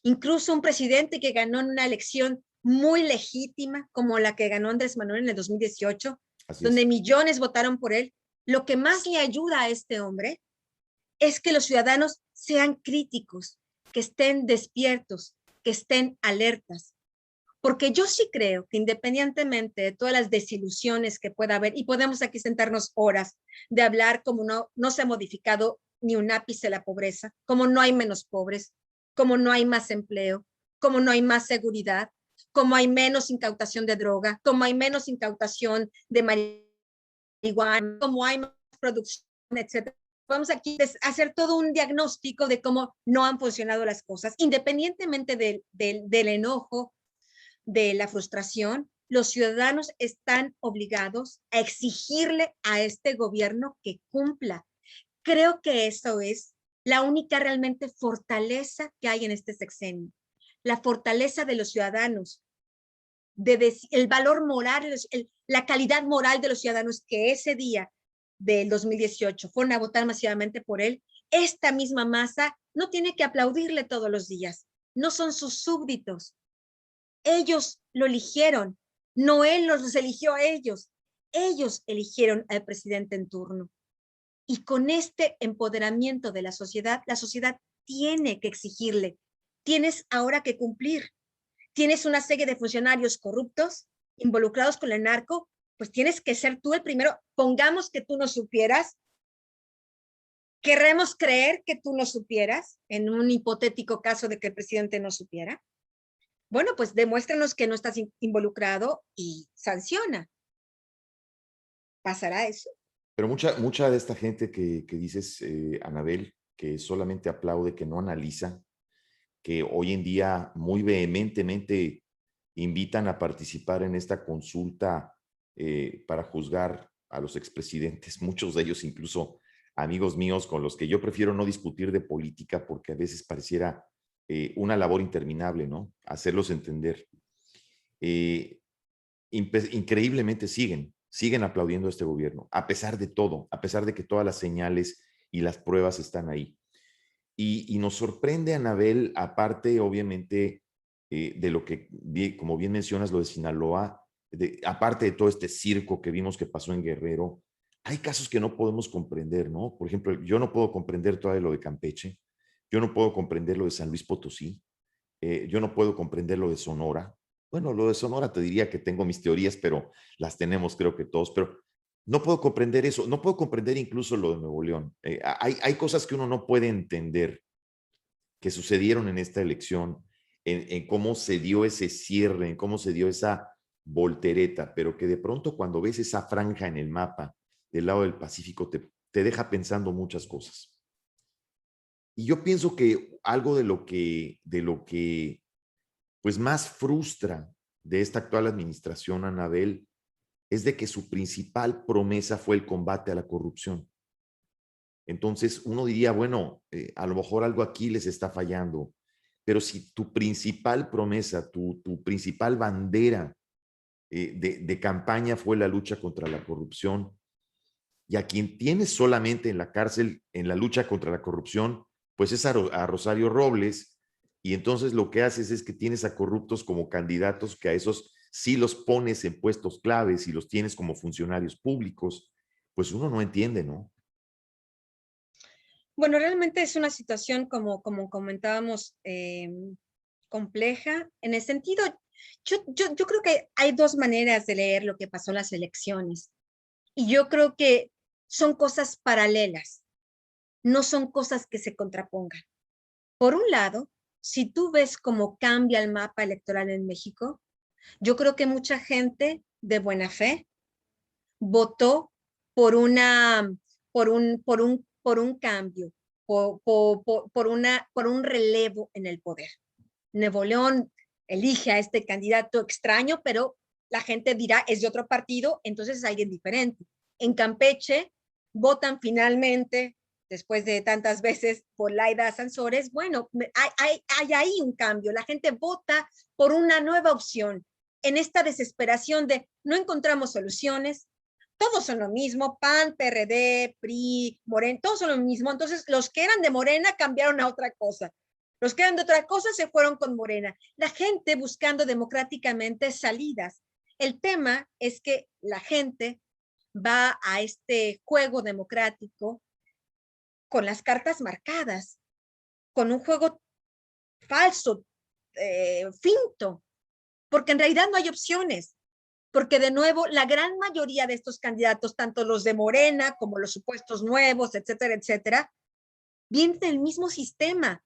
incluso un presidente que ganó en una elección muy legítima como la que ganó Andrés Manuel en el 2018, Así donde es. millones votaron por él, lo que más le ayuda a este hombre es que los ciudadanos sean críticos, que estén despiertos, que estén alertas. Porque yo sí creo que independientemente de todas las desilusiones que pueda haber, y podemos aquí sentarnos horas de hablar como no se ha modificado ni un ápice la pobreza, como no hay menos pobres, como no hay más empleo, como no hay más seguridad, como hay menos incautación de droga, como hay menos incautación de marihuana, como hay más producción, etcétera. Vamos aquí a hacer todo un diagnóstico de cómo no han funcionado las cosas, independientemente del enojo, de la frustración. Los ciudadanos están obligados a exigirle a este gobierno que cumpla. Creo que eso es la única realmente fortaleza que hay en este sexenio, la fortaleza de los ciudadanos, el valor moral, la calidad moral de los ciudadanos que ese día del 2018 fueron a votar masivamente por él. Esta misma masa no tiene que aplaudirle todos los días, no son sus súbditos. Ellos lo eligieron, no él los eligió a ellos. Ellos eligieron al presidente en turno. Y con este empoderamiento de la sociedad tiene que exigirle, tienes ahora que cumplir. Tienes una serie de funcionarios corruptos involucrados con el narco, pues tienes que ser tú el primero. Pongamos que tú no supieras, queremos creer que tú no supieras, en un hipotético caso de que el presidente no supiera. Bueno, pues demuéstranos que no estás involucrado y sanciona. ¿Pasará eso? Pero mucha de esta gente que dices, Anabel, que solamente aplaude, que no analiza, que hoy en día muy vehementemente invitan a participar en esta consulta para juzgar a los expresidentes, muchos de ellos incluso amigos míos con los que yo prefiero no discutir de política porque a veces pareciera una labor interminable, ¿no? Hacerlos entender. Eh, Increíblemente siguen aplaudiendo a este gobierno, a pesar de todo, a pesar de que todas las señales y las pruebas están ahí. Y nos sorprende, Anabel, aparte, obviamente, de lo que, como bien mencionas, lo de Sinaloa, aparte de todo este circo que vimos que pasó en Guerrero, hay casos que no podemos comprender, ¿no? Por ejemplo, yo no puedo comprender todavía lo de Campeche, yo no puedo comprender lo de San Luis Potosí, yo no puedo comprender lo de Sonora. Bueno, lo de Sonora te diría que tengo mis teorías, pero las tenemos creo que todos, pero no puedo comprender eso, no puedo comprender incluso lo de Nuevo León. Hay cosas que uno no puede entender que sucedieron en esta elección, en cómo se dio ese cierre, en cómo se dio esa voltereta, pero que de pronto cuando ves esa franja en el mapa del lado del Pacífico te deja pensando muchas cosas. Y yo pienso que algo de lo que pues más frustra de esta actual administración, Anabel, es de que su principal promesa fue el combate a la corrupción. Entonces uno diría, bueno, a lo mejor algo aquí les está fallando, pero si tu principal promesa, tu principal bandera de campaña fue la lucha contra la corrupción, y a quien tienes solamente en la cárcel en la lucha contra la corrupción, pues es a Rosario Robles, y entonces lo que haces es que tienes a corruptos como candidatos, que a esos sí los pones en puestos claves y los tienes como funcionarios públicos, pues uno no entiende, ¿no? Bueno, realmente es una situación, como comentábamos, compleja. En el sentido, yo creo que hay dos maneras de leer lo que pasó en las elecciones. Y yo creo que son cosas paralelas, no son cosas que se contrapongan. Por un lado, si tú ves cómo cambia el mapa electoral en México, yo creo que mucha gente de buena fe votó por por un cambio, por un relevo en el poder. Nuevo León elige a este candidato extraño, pero la gente dirá es de otro partido, entonces es alguien diferente. En Campeche votan finalmente, después de tantas veces, por Laida Sansores. Bueno, hay ahí un cambio. La gente vota por una nueva opción. En esta desesperación de no encontramos soluciones, todos son lo mismo, PAN, PRD, PRI, Morena, todos son lo mismo. Entonces, los que eran de Morena cambiaron a otra cosa. Los que eran de otra cosa se fueron con Morena. La gente buscando democráticamente salidas. El tema es que la gente va a este juego democrático con las cartas marcadas, con un juego falso, finto, porque en realidad no hay opciones. Porque de nuevo, la gran mayoría de estos candidatos, tanto los de Morena como los supuestos nuevos, etcétera, etcétera, vienen del mismo sistema.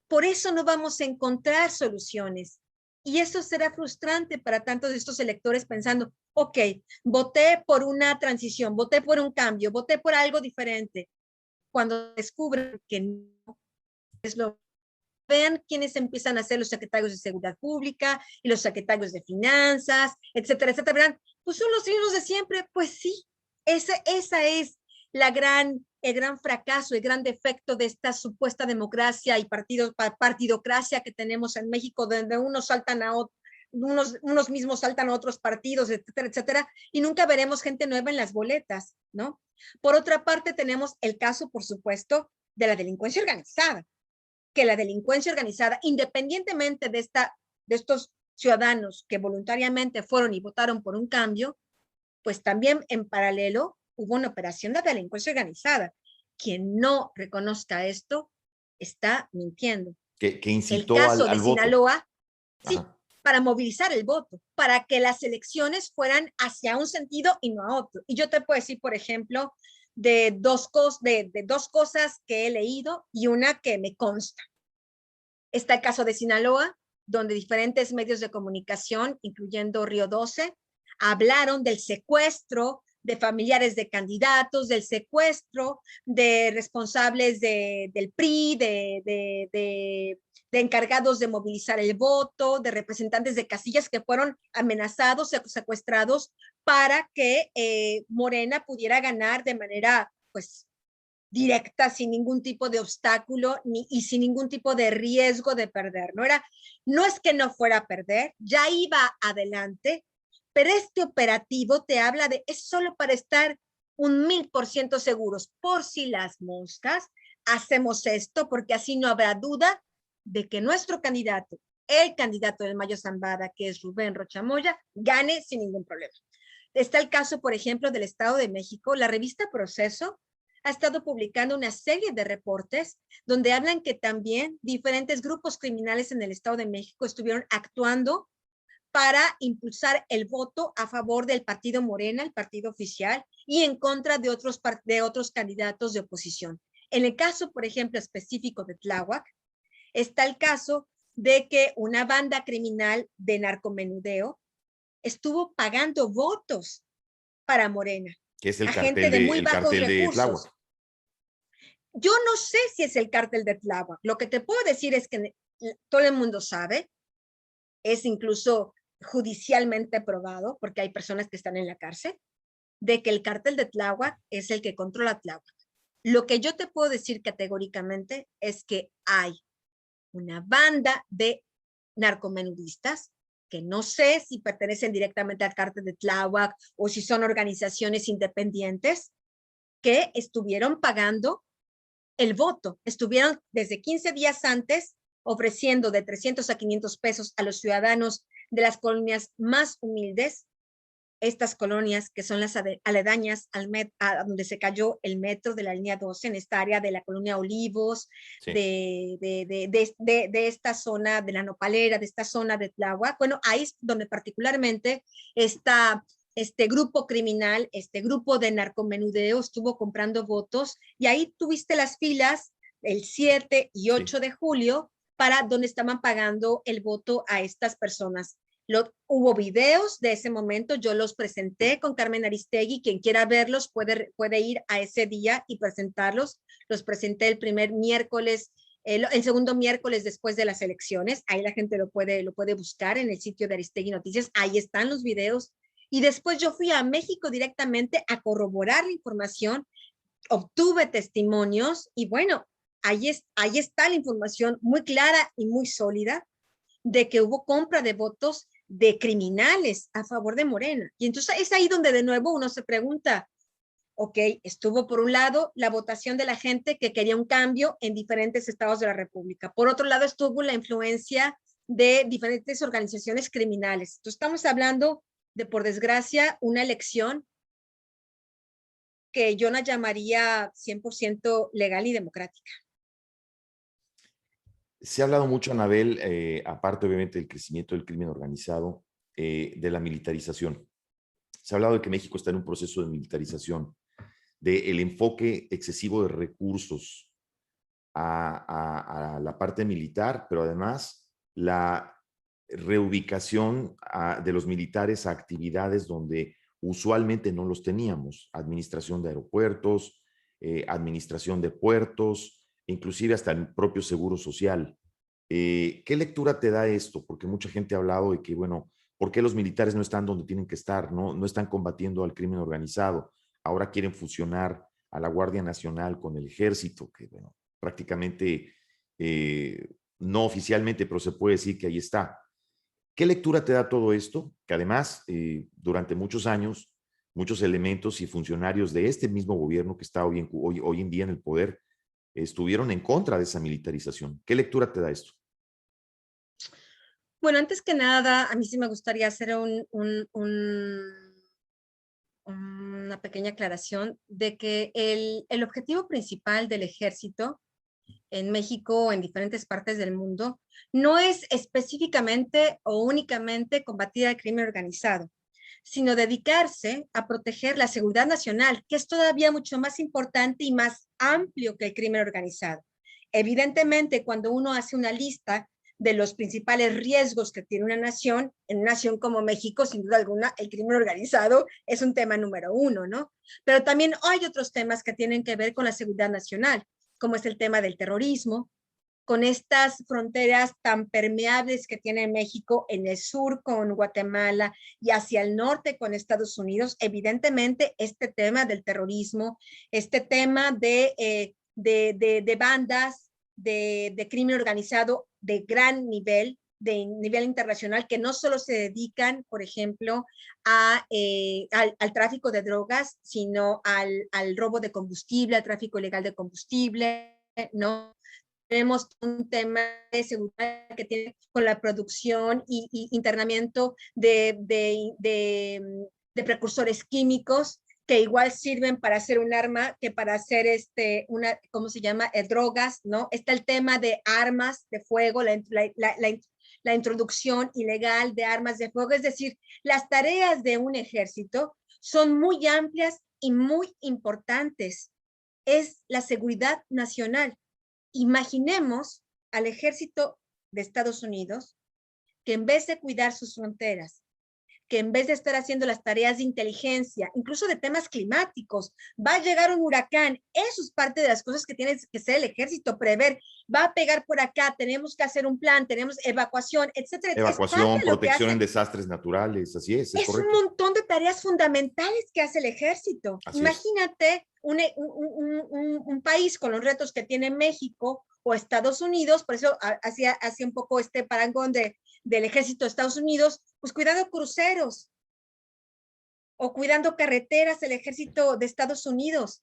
Por eso no vamos a encontrar soluciones. Y eso será frustrante para tantos de estos electores pensando, ok, voté por una transición, voté por un cambio, voté por algo diferente. Cuando descubren que no es lo vean quiénes empiezan a ser los secretarios de Seguridad Pública y los secretarios de Finanzas, etcétera, etcétera. Verán, pues son los mismos de siempre. Pues sí, esa es el gran fracaso, el gran defecto de esta supuesta democracia y partidocracia que tenemos en México, donde unos saltan a otros, unos mismos saltan a otros partidos, etcétera, etcétera, y nunca veremos gente nueva en las boletas, ¿no? Por otra parte, tenemos el caso, por supuesto, de la delincuencia organizada, que la delincuencia organizada, independientemente de estos ciudadanos que voluntariamente fueron y votaron por un cambio, pues también en paralelo hubo una operación de delincuencia organizada. Quien no reconozca esto está mintiendo. Que El incitó caso de al voto. Sinaloa, sí, Ajá. para movilizar el voto, para que las elecciones fueran hacia un sentido y no a otro. Y yo te puedo decir, por ejemplo, de dos cosas que he leído y una que me consta. Está el caso de Sinaloa, donde diferentes medios de comunicación, incluyendo Río 12, hablaron del secuestro de familiares de candidatos, del secuestro de responsables del PRI, de encargados de movilizar el voto, de representantes de casillas que fueron amenazados, secuestrados, para que Morena pudiera ganar de manera, pues, directa, sin ningún tipo de obstáculo y sin ningún tipo de riesgo de perder. No es que no fuera a perder, ya iba adelante, pero este operativo te habla de, es solo para estar 1000% seguros, por si las moscas, hacemos esto, porque así no habrá duda de que nuestro candidato el candidato del Mayo Zambada, que es Rubén Rocha Moya, gane sin ningún problema. Está el caso, por ejemplo, del Estado de México. La revista Proceso ha estado publicando una serie de reportes donde hablan que también diferentes grupos criminales en el Estado de México estuvieron actuando para impulsar el voto a favor del partido Morena, el partido oficial, y en contra de otros candidatos de oposición. En el caso, por ejemplo, específico de Tláhuac, está el caso de que una banda criminal de narcomenudeo estuvo pagando votos para Morena. Que es el a cartel gente de de, muy el bajos cartel de recursos. Tláhuac. Yo no sé si es el cártel de Tláhuac. Lo que te puedo decir es que todo el mundo sabe, es incluso judicialmente probado, porque hay personas que están en la cárcel, de que el cártel de Tláhuac es el que controla Tláhuac. Lo que yo te puedo decir categóricamente es que hay una banda de narcomenudistas que no sé si pertenecen directamente al cártel de Tláhuac o si son organizaciones independientes que estuvieron pagando el voto. Estuvieron desde 15 días antes ofreciendo de 300 a 500 pesos a los ciudadanos de las colonias más humildes, estas colonias que son las aledañas a donde se cayó el metro de la línea 12, en esta área de la colonia Olivos, sí, de esta zona de la Nopalera, de esta zona de Tláhuac. Bueno, ahí es donde particularmente está este grupo criminal, este grupo de narcomenudeo estuvo comprando votos, y ahí tuviste las filas el 7 y 8 sí, de julio para donde estaban pagando el voto a estas personas. Hubo videos de ese momento, yo los presenté con Carmen Aristegui, quien quiera verlos puede ir a ese día y presentarlos. Los presenté el primer miércoles, el segundo miércoles después de las elecciones. Ahí la gente lo puede buscar en el sitio de Aristegui Noticias, ahí están los videos. Y después yo fui a México directamente a corroborar la información, obtuve testimonios y bueno, ahí está la información muy clara y muy sólida de que hubo compra de votos de criminales a favor de Morena. Y entonces es ahí donde de nuevo uno se pregunta, ok, estuvo por un lado la votación de la gente que quería un cambio en diferentes estados de la República. Por otro lado estuvo la influencia de diferentes organizaciones criminales. Entonces estamos hablando de, por desgracia, una elección que yo la llamaría 100% legal y democrática. Se ha hablado mucho, Anabel, aparte obviamente del crecimiento del crimen organizado, de la militarización. Se ha hablado de que México está en un proceso de militarización, del enfoque excesivo de recursos a la parte militar, pero además la reubicación de los militares a actividades donde usualmente no los teníamos, administración de aeropuertos, administración de puertos, inclusive hasta el propio seguro social. ¿Qué lectura te da esto? Porque mucha gente ha hablado de que, bueno, ¿por qué los militares no están donde tienen que estar? No están combatiendo al crimen organizado. Ahora quieren fusionar a la Guardia Nacional con el Ejército, que, bueno, prácticamente no oficialmente, pero se puede decir que ahí está. ¿Qué lectura te da todo esto? Que además, durante muchos años, muchos elementos y funcionarios de este mismo gobierno que está hoy en día en el poder estuvieron en contra de esa militarización. ¿Qué lectura te da esto? Bueno, antes que nada, a mí sí me gustaría hacer una pequeña aclaración de que el objetivo principal del ejército en México o en diferentes partes del mundo no es específicamente o únicamente combatir al crimen organizado, sino dedicarse a proteger la seguridad nacional, que es todavía mucho más importante y más amplio que el crimen organizado. Evidentemente, cuando uno hace una lista de los principales riesgos que tiene una nación, en una nación como México, sin duda alguna, el crimen organizado es un tema número uno, ¿no? Pero también hay otros temas que tienen que ver con la seguridad nacional, como es el tema del terrorismo, con estas fronteras tan permeables que tiene México en el sur con Guatemala y hacia el norte con Estados Unidos. Evidentemente, este tema del terrorismo, este tema de bandas de crimen organizado de gran nivel, de nivel internacional, que no solo se dedican, por ejemplo, al tráfico de drogas, sino al robo de combustible, al tráfico ilegal de combustible, ¿no? tenemos un tema de seguridad que tiene con la producción y internamiento de precursores químicos que igual sirven para hacer un arma que para hacer ¿cómo se llama? Drogas, ¿no? Está el tema de armas de fuego, la introducción ilegal de armas de fuego. Es decir, las tareas de un ejército son muy amplias y muy importantes. Es la seguridad nacional. Imaginemos al ejército de Estados Unidos que en vez de cuidar sus fronteras, que en vez de estar haciendo las tareas de inteligencia, incluso de temas climáticos, va a llegar un huracán. Eso es parte de las cosas que tiene que ser el ejército, prever. Va a pegar por acá, tenemos que hacer un plan, tenemos evacuación, etcétera. Evacuación, protección en desastres naturales, así es correcto. Un montón de tareas fundamentales que hace el ejército. Así Imagínate un país con los retos que tiene México o Estados Unidos, por eso hacía un poco este parangón del ejército de Estados Unidos, pues cuidando cruceros o cuidando carreteras del ejército de Estados Unidos.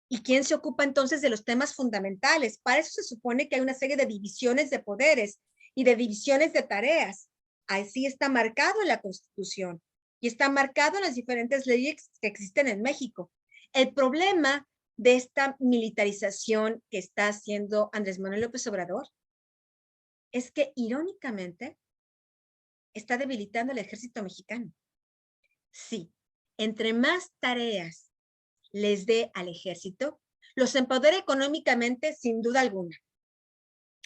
¿Y quién se ocupa entonces de los temas fundamentales? Para eso se supone que hay una serie de divisiones de poderes y de divisiones de tareas. Así está marcado en la Constitución y está marcado en las diferentes leyes que existen en México. El problema de esta militarización que está haciendo Andrés Manuel López Obrador es que irónicamente está debilitando el ejército mexicano. Sí, entre más tareas les dé al ejército, los empodera económicamente sin duda alguna.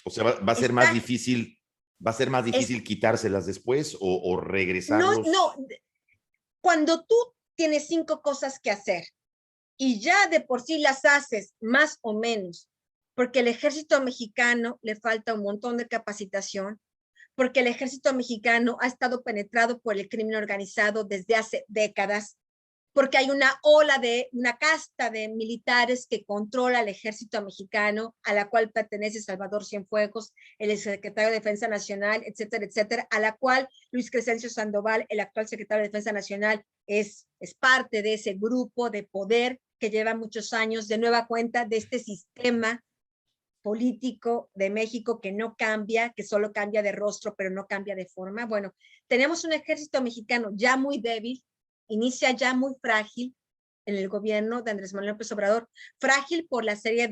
O sea, va a ser más difícil, quitárselas después o regresarlos. No, cuando tú tienes 5 cosas que hacer y ya de por sí las haces más o menos, porque el ejército mexicano le falta un montón de capacitación, porque el ejército mexicano ha estado penetrado por el crimen organizado desde hace décadas, porque hay una casta de militares que controla el ejército mexicano, a la cual pertenece Salvador Cienfuegos, el secretario de Defensa Nacional, etcétera, etcétera, a la cual Luis Crescencio Sandoval, el actual secretario de Defensa Nacional, es parte de ese grupo de poder que lleva muchos años de nueva cuenta de este sistema político de México que no cambia, que solo cambia de rostro, pero no cambia de forma. Bueno, tenemos un ejército mexicano ya muy débil, inicia ya muy frágil en el gobierno de Andrés Manuel López Obrador, frágil por la serie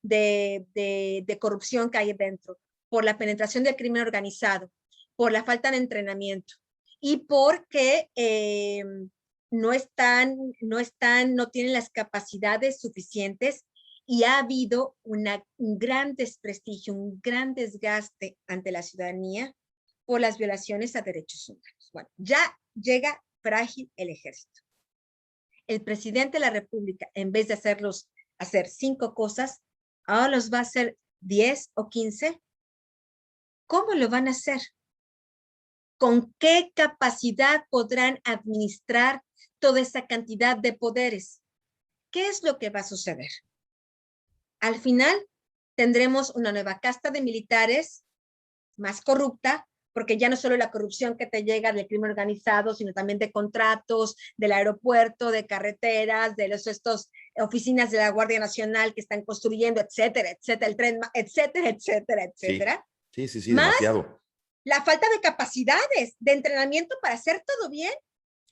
de corrupción que hay dentro, por la penetración del crimen organizado, por la falta de entrenamiento y porque no tienen las capacidades suficientes y ha habido un gran desprestigio, un gran desgaste ante la ciudadanía por las violaciones a derechos humanos. Bueno, ya llega frágil el ejército. El presidente de la República, en vez de hacer 5 cosas, ahora los va a hacer 10 o 15. ¿Cómo lo van a hacer? ¿Con qué capacidad podrán administrar toda esa cantidad de poderes? ¿Qué es lo que va a suceder? Al final, tendremos una nueva casta de militares más corrupta, porque ya no solo la corrupción que te llega del crimen organizado, sino también de contratos, del aeropuerto, de carreteras, de estas oficinas de la Guardia Nacional que están construyendo, etcétera, etcétera, el tren, etcétera, etcétera, etcétera. Sí, demasiado. La falta de capacidades, de entrenamiento para hacer todo bien.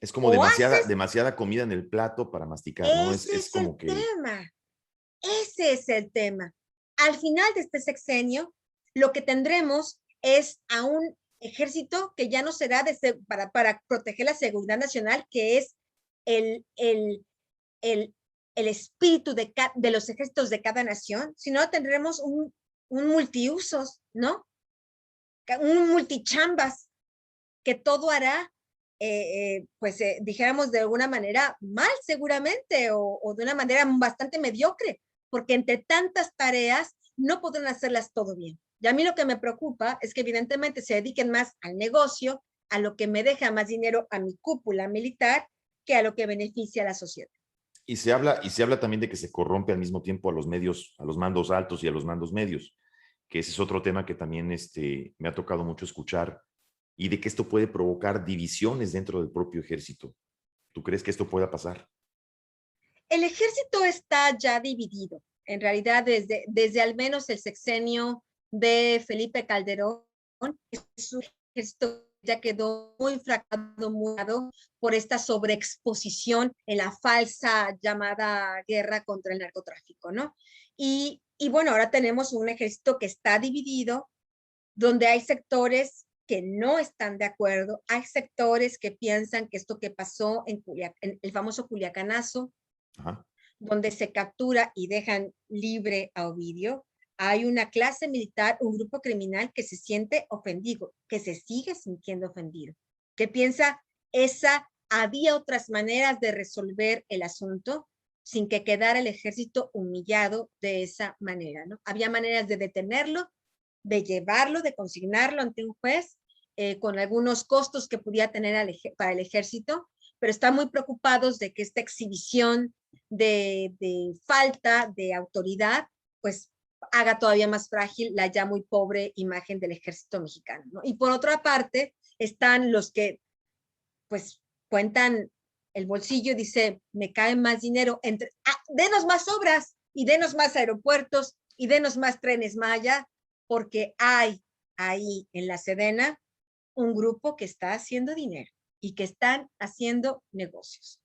Es como demasiada comida en el plato para masticar, ¿no? Es como que... Ese es el tema. Al final de este sexenio, lo que tendremos es a un ejército que ya no será para proteger la seguridad nacional, que es el espíritu de los ejércitos de cada nación, sino tendremos un multiusos, ¿no? Un multichambas, que todo hará, dijéramos de alguna manera mal seguramente, o de una manera bastante mediocre, porque entre tantas tareas no podrán hacerlas todo bien. Y a mí lo que me preocupa es que evidentemente se dediquen más al negocio, a lo que me deja más dinero a mi cúpula militar, que a lo que beneficia a la sociedad. Y se habla también de que se corrompe al mismo tiempo a los medios, a los mandos altos y a los mandos medios, que ese es otro tema que también me ha tocado mucho escuchar, y de que esto puede provocar divisiones dentro del propio ejército. ¿Tú crees que esto pueda pasar? El ejército está ya dividido. En realidad, desde al menos el sexenio de Felipe Calderón, su ejército ya quedó muy fracasado, muy por esta sobreexposición en la falsa llamada guerra contra el narcotráfico, ¿no? Y bueno, ahora tenemos un ejército que está dividido, donde hay sectores que no están de acuerdo, hay sectores que piensan que esto que pasó en el famoso Culiacanazo, Ajá. donde se captura y dejan libre a Ovidio, hay una clase militar, un grupo criminal que se siente ofendido, que se sigue sintiendo ofendido, que piensa había otras maneras de resolver el asunto sin que quedara el ejército humillado de esa manera, ¿no? Había maneras de detenerlo, de llevarlo, de consignarlo ante un juez, con algunos costos que podía tener para el ejército, pero están muy preocupados de que esta exhibición de falta de autoridad, pues haga todavía más frágil la ya muy pobre imagen del ejército mexicano, ¿no? Y por otra parte, están los que, pues, cuentan el bolsillo, dice, me cae más dinero, denos más obras y denos más aeropuertos y denos más trenes Maya, porque hay ahí en la Sedena un grupo que está haciendo dinero y que están haciendo negocios.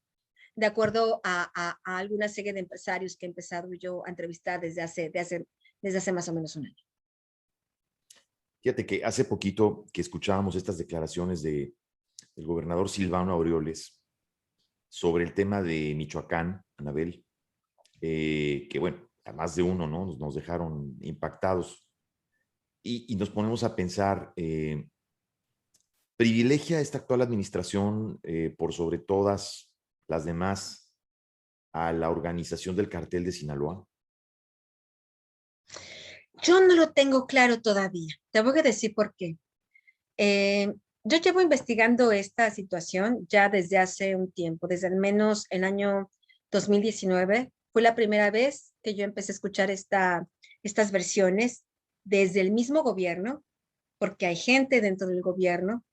De acuerdo a alguna serie de empresarios que he empezado yo a entrevistar desde hace más o menos un año. Fíjate que hace poquito que escuchábamos estas declaraciones del gobernador Silvano Aureoles sobre el tema de Michoacán, Anabel, que bueno, a más de uno, ¿no? Nos dejaron impactados. Y nos ponemos a pensar, ¿privilegia esta actual administración por sobre todas las demás a la organización del cartel de Sinaloa? Yo no lo tengo claro todavía. Te voy a decir por qué. Yo llevo investigando esta situación ya desde hace un tiempo, desde al menos el año 2019. Fue la primera vez que yo empecé a escuchar estas versiones desde el mismo gobierno, porque hay gente dentro del gobierno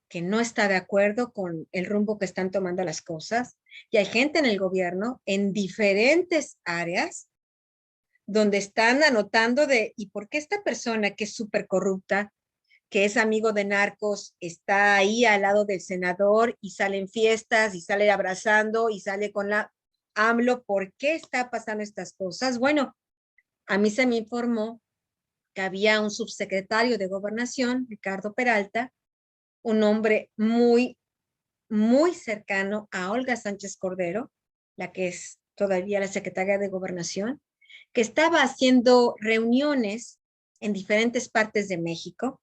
que no está de acuerdo con el rumbo que están tomando las cosas, y hay gente en el gobierno en diferentes áreas donde están anotando ¿y por qué esta persona que es súper corrupta, que es amigo de narcos, está ahí al lado del senador y sale en fiestas y sale abrazando y sale con la AMLO? ¿Por qué está pasando estas cosas? Bueno, a mí se me informó que había un subsecretario de Gobernación, Ricardo Peralta, un hombre muy, muy cercano a Olga Sánchez Cordero, la que es todavía la secretaria de Gobernación, que estaba haciendo reuniones en diferentes partes de México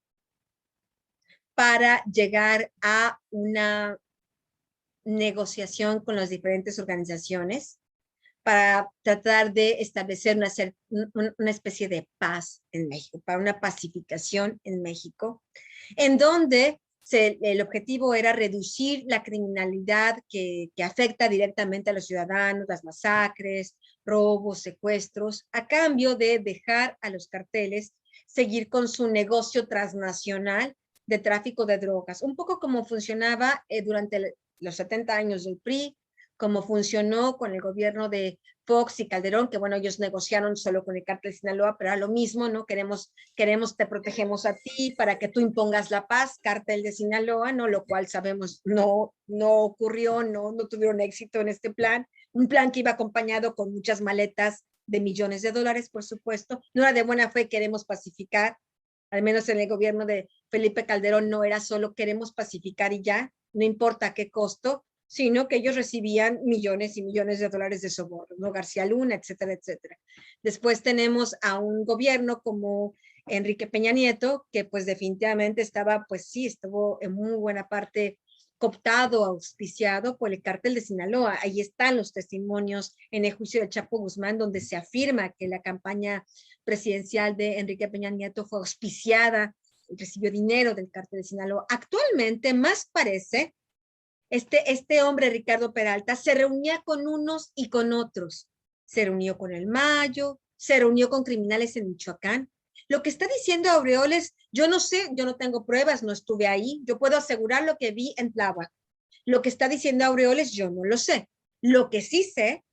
para llegar a una negociación con las diferentes organizaciones para tratar de establecer una especie de paz en México, para una pacificación en México, en donde el objetivo era reducir la criminalidad que afecta directamente a los ciudadanos, las masacres, robos, secuestros, a cambio de dejar a los carteles seguir con su negocio transnacional de tráfico de drogas. Un poco como funcionaba durante los 70 años del PRI, como funcionó con el gobierno de Fox y Calderón, que bueno, ellos negociaron solo con el cártel de Sinaloa, pero era lo mismo, ¿no? Queremos, te protegemos a ti para que tú impongas la paz, cártel de Sinaloa, ¿no? Lo cual sabemos no ocurrió, no tuvieron éxito en este plan, un plan que iba acompañado con muchas maletas de millones de dólares, por supuesto. No era de buena fe, queremos pacificar, al menos en el gobierno de Felipe Calderón no era solo queremos pacificar y ya, no importa a qué costo, sino que ellos recibían millones y millones de dólares de soborno, ¿no? García Luna, etcétera, etcétera. Después tenemos a un gobierno como Enrique Peña Nieto, que pues definitivamente estaba, pues sí, estuvo en muy buena parte cooptado, auspiciado por el cártel de Sinaloa. Ahí están los testimonios en el juicio del Chapo Guzmán, donde se afirma que la campaña presidencial de Enrique Peña Nieto fue auspiciada, recibió dinero del cártel de Sinaloa. Actualmente, más parece, este hombre, Ricardo Peralta, se reunía con unos y con otros. Se reunió con el Mayo, se reunió con criminales en Michoacán. Lo que está diciendo Aureoles, yo no sé, yo no tengo pruebas, no estuve ahí, yo puedo asegurar lo que vi en Tláhuac. Lo que está diciendo Aureoles, yo no lo sé. Lo que sí sé,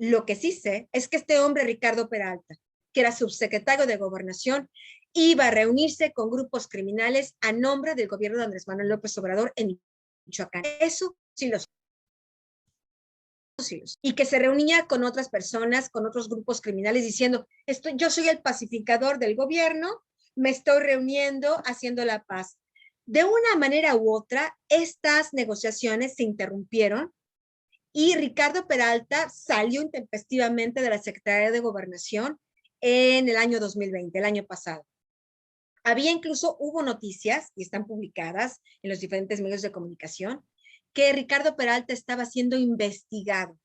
Lo que sí sé es que este hombre, Ricardo Peralta, que era subsecretario de Gobernación, iba a reunirse con grupos criminales a nombre del gobierno de Andrés Manuel López Obrador en Michoacán. Eso sí lo sé. Y que se reunía con otras personas, con otros grupos criminales, diciendo, yo soy el pacificador del gobierno, me estoy reuniendo, haciendo la paz. De una manera u otra, estas negociaciones se interrumpieron y Ricardo Peralta salió intempestivamente de la Secretaría de Gobernación en el año 2020, el año pasado. Hubo noticias, y están publicadas en los diferentes medios de comunicación, que Ricardo Peralta estaba siendo investigado.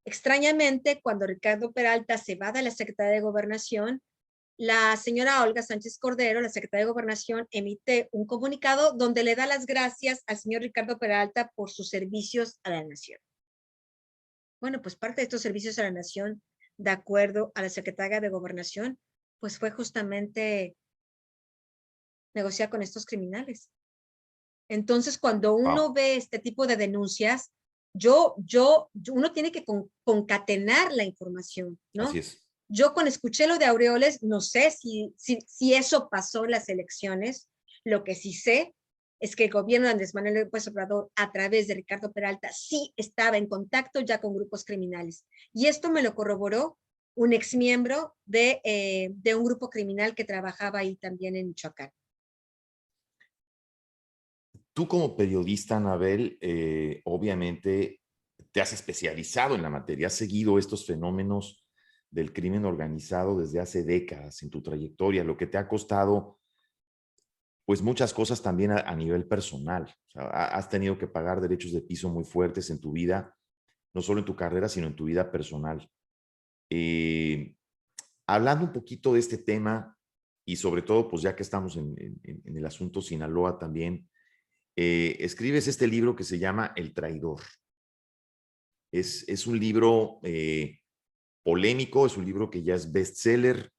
Extrañamente, cuando Ricardo Peralta se va de la Secretaría de Gobernación, la señora Olga Sánchez Cordero, la secretaria de Gobernación, emite un comunicado donde le da las gracias al señor Ricardo Peralta por sus servicios a la nación. Bueno, pues parte de estos servicios a la nación, de acuerdo a la secretaria de Gobernación, pues fue justamente negociar con estos criminales. Entonces, cuando uno ve este tipo de denuncias, uno tiene que concatenar la información, ¿no? Así es. Yo cuando escuché lo de Aureoles, no sé si eso pasó en las elecciones. Lo que sí sé es que el gobierno de Andrés Manuel López Obrador, a través de Ricardo Peralta, sí estaba en contacto ya con grupos criminales. Y esto me lo corroboró un exmiembro de un grupo criminal que trabajaba ahí también en Michoacán. Tú como periodista, Anabel, obviamente te has especializado en la materia, has seguido estos fenómenos del crimen organizado desde hace décadas en tu trayectoria, lo que te ha costado pues muchas cosas también a nivel personal. O sea, has tenido que pagar derechos de piso muy fuertes en tu vida, no solo en tu carrera, sino en tu vida personal. Hablando un poquito de este tema y sobre todo, pues ya que estamos en el asunto Sinaloa también, escribes este libro que se llama El Traidor. Es un libro polémico, es un libro que ya es bestseller.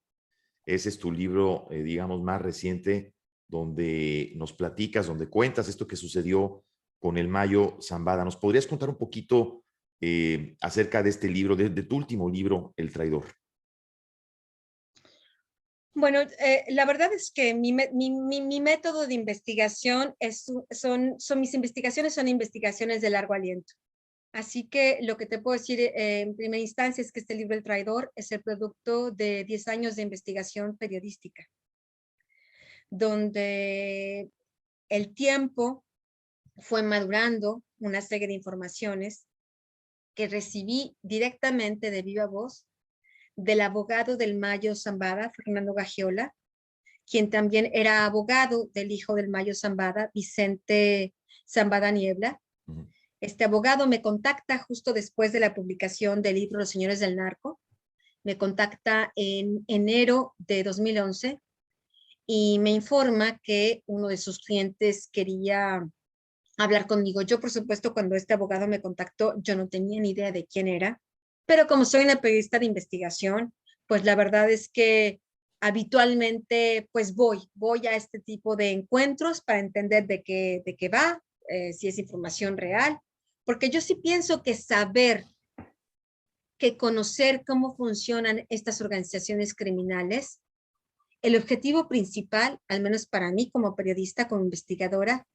Ese es tu libro, digamos, más reciente, donde nos platicas, donde cuentas esto que sucedió con el Mayo Zambada. ¿Nos podrías contar un poquito acerca de este libro, de tu último libro, El Traidor? Bueno, la verdad es que mi método de investigación mis investigaciones son investigaciones de largo aliento. Así que lo que te puedo decir en primera instancia es que este libro El Traidor es el producto de 10 años de investigación periodística, donde el tiempo fue madurando una serie de informaciones que recibí directamente de viva voz del abogado del Mayo Zambada, Fernando Gagiola, quien también era abogado del hijo del Mayo Zambada, Vicente Zambada Niebla. Este abogado me contacta justo después de la publicación del libro Los Señores del Narco. Me contacta en enero de 2011 y me informa que uno de sus clientes quería hablar conmigo. Yo, por supuesto, cuando este abogado me contactó, yo no tenía ni idea de quién era, pero como soy una periodista de investigación, pues la verdad es que habitualmente pues voy a este tipo de encuentros para entender de qué va, si es información real, porque yo sí pienso que saber, que conocer cómo funcionan estas organizaciones criminales, el objetivo principal, al menos para mí como periodista, como investigadora,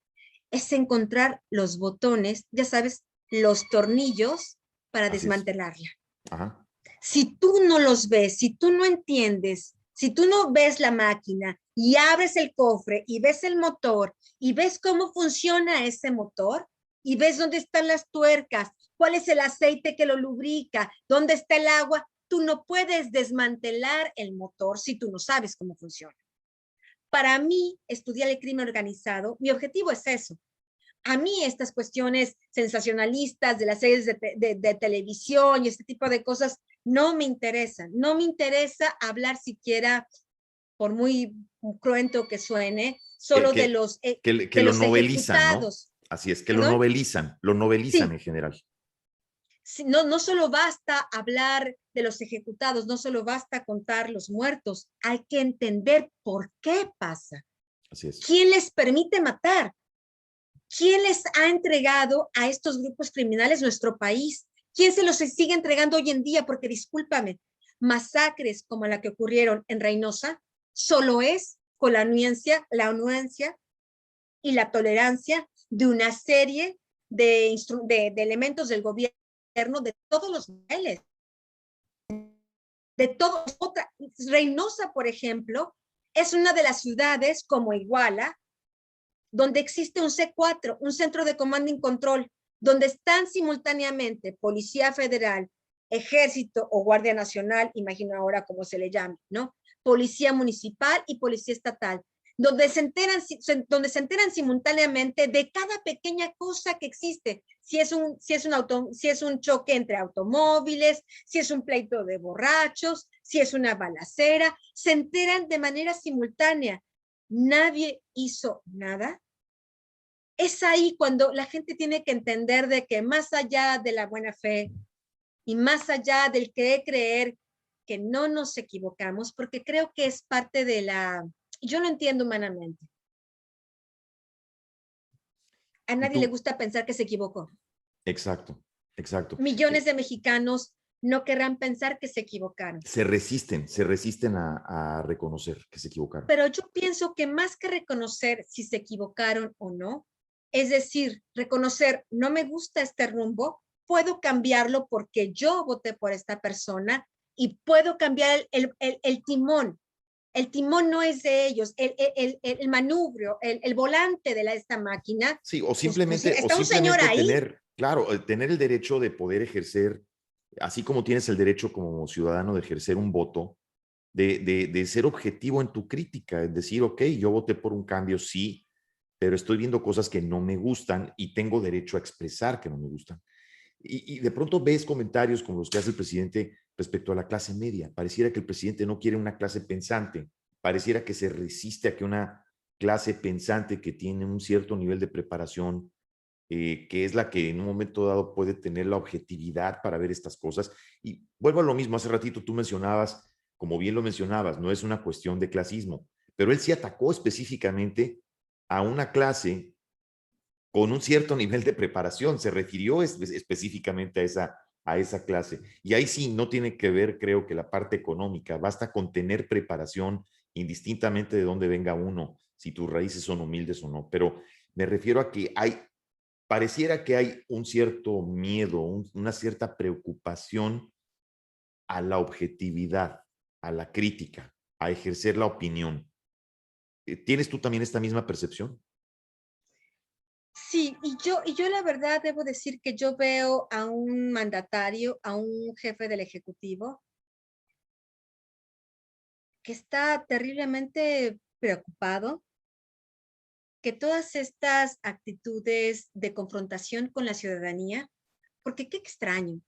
es encontrar los botones, ya sabes, los tornillos para desmantelarla. Ajá. Si tú no los ves, si tú no entiendes, si tú no ves la máquina y abres el cofre y ves el motor y ves cómo funciona ese motor y ves dónde están las tuercas, cuál es el aceite que lo lubrica, dónde está el agua, tú no puedes desmantelar el motor si tú no sabes cómo funciona. Para mí, estudiar el crimen organizado, mi objetivo es eso. A mí estas cuestiones sensacionalistas de las series de televisión y este tipo de cosas no me interesan. No me interesa hablar siquiera, por muy cruento que suene, solo de los lo novelizan, ejecutados. ¿no? Así es, que ¿Perdón? lo novelizan Sí. en general. No solo basta hablar de los ejecutados, no solo basta contar los muertos, hay que entender por qué pasa. Así es. ¿Quién les permite matar? ¿Quién les ha entregado a estos grupos criminales nuestro país? ¿Quién se los sigue entregando hoy en día? Porque discúlpame, masacres como la que ocurrieron en Reynosa solo es con la anuencia y la tolerancia de una serie de elementos del gobierno de todos los niveles. De todos. Reynosa, por ejemplo, es una de las ciudades como Iguala, donde existe un C4, un centro de comando y control, donde están simultáneamente Policía Federal, Ejército o Guardia Nacional, imagino ahora cómo se le llame, ¿no? Policía Municipal y Policía Estatal, donde se enteran simultáneamente de cada pequeña cosa que existe, si es un choque entre automóviles, si es un pleito de borrachos, si es una balacera, se enteran de manera simultánea. Nadie hizo nada. Es ahí cuando la gente tiene que entender de que más allá de la buena fe y más allá del creer que no nos equivocamos, porque creo que es parte de yo lo entiendo humanamente. A nadie le gusta pensar que se equivocó. Exacto, exacto. Millones de mexicanos no querrán pensar que se equivocaron. Se resisten a reconocer que se equivocaron. Pero yo pienso que más que reconocer si se equivocaron o no, es decir, reconocer, no me gusta este rumbo, puedo cambiarlo porque yo voté por esta persona y puedo cambiar el timón. El timón no es de ellos, el manubrio, el volante de esta máquina. Sí, o simplemente, pues, está un señor ahí. tener el derecho de poder ejercer, así como tienes el derecho como ciudadano de ejercer un voto, de ser objetivo en tu crítica, es decir, ok, yo voté por un cambio, sí, pero estoy viendo cosas que no me gustan y tengo derecho a expresar que no me gustan. Y de pronto ves comentarios como los que hace el presidente respecto a la clase media. Pareciera que el presidente no quiere una clase pensante, pareciera que se resiste a que una clase pensante que tiene un cierto nivel de preparación, que es la que en un momento dado puede tener la objetividad para ver estas cosas. Y vuelvo a lo mismo, hace ratito tú mencionabas, como bien lo mencionabas, no es una cuestión de clasismo, pero él sí atacó específicamente a una clase con un cierto nivel de preparación, se refirió específicamente a esa clase. Y ahí sí no tiene que ver, creo que la parte económica, basta con tener preparación indistintamente de dónde venga uno, si tus raíces son humildes o no. Pero me refiero a que pareciera que hay un cierto miedo, una cierta preocupación a la objetividad, a la crítica, a ejercer la opinión. ¿Tienes tú también esta misma percepción? Sí, y yo la verdad debo decir que yo veo a un mandatario, a un jefe del Ejecutivo, que está terriblemente preocupado, que todas estas actitudes de confrontación con la ciudadanía, porque qué extraño,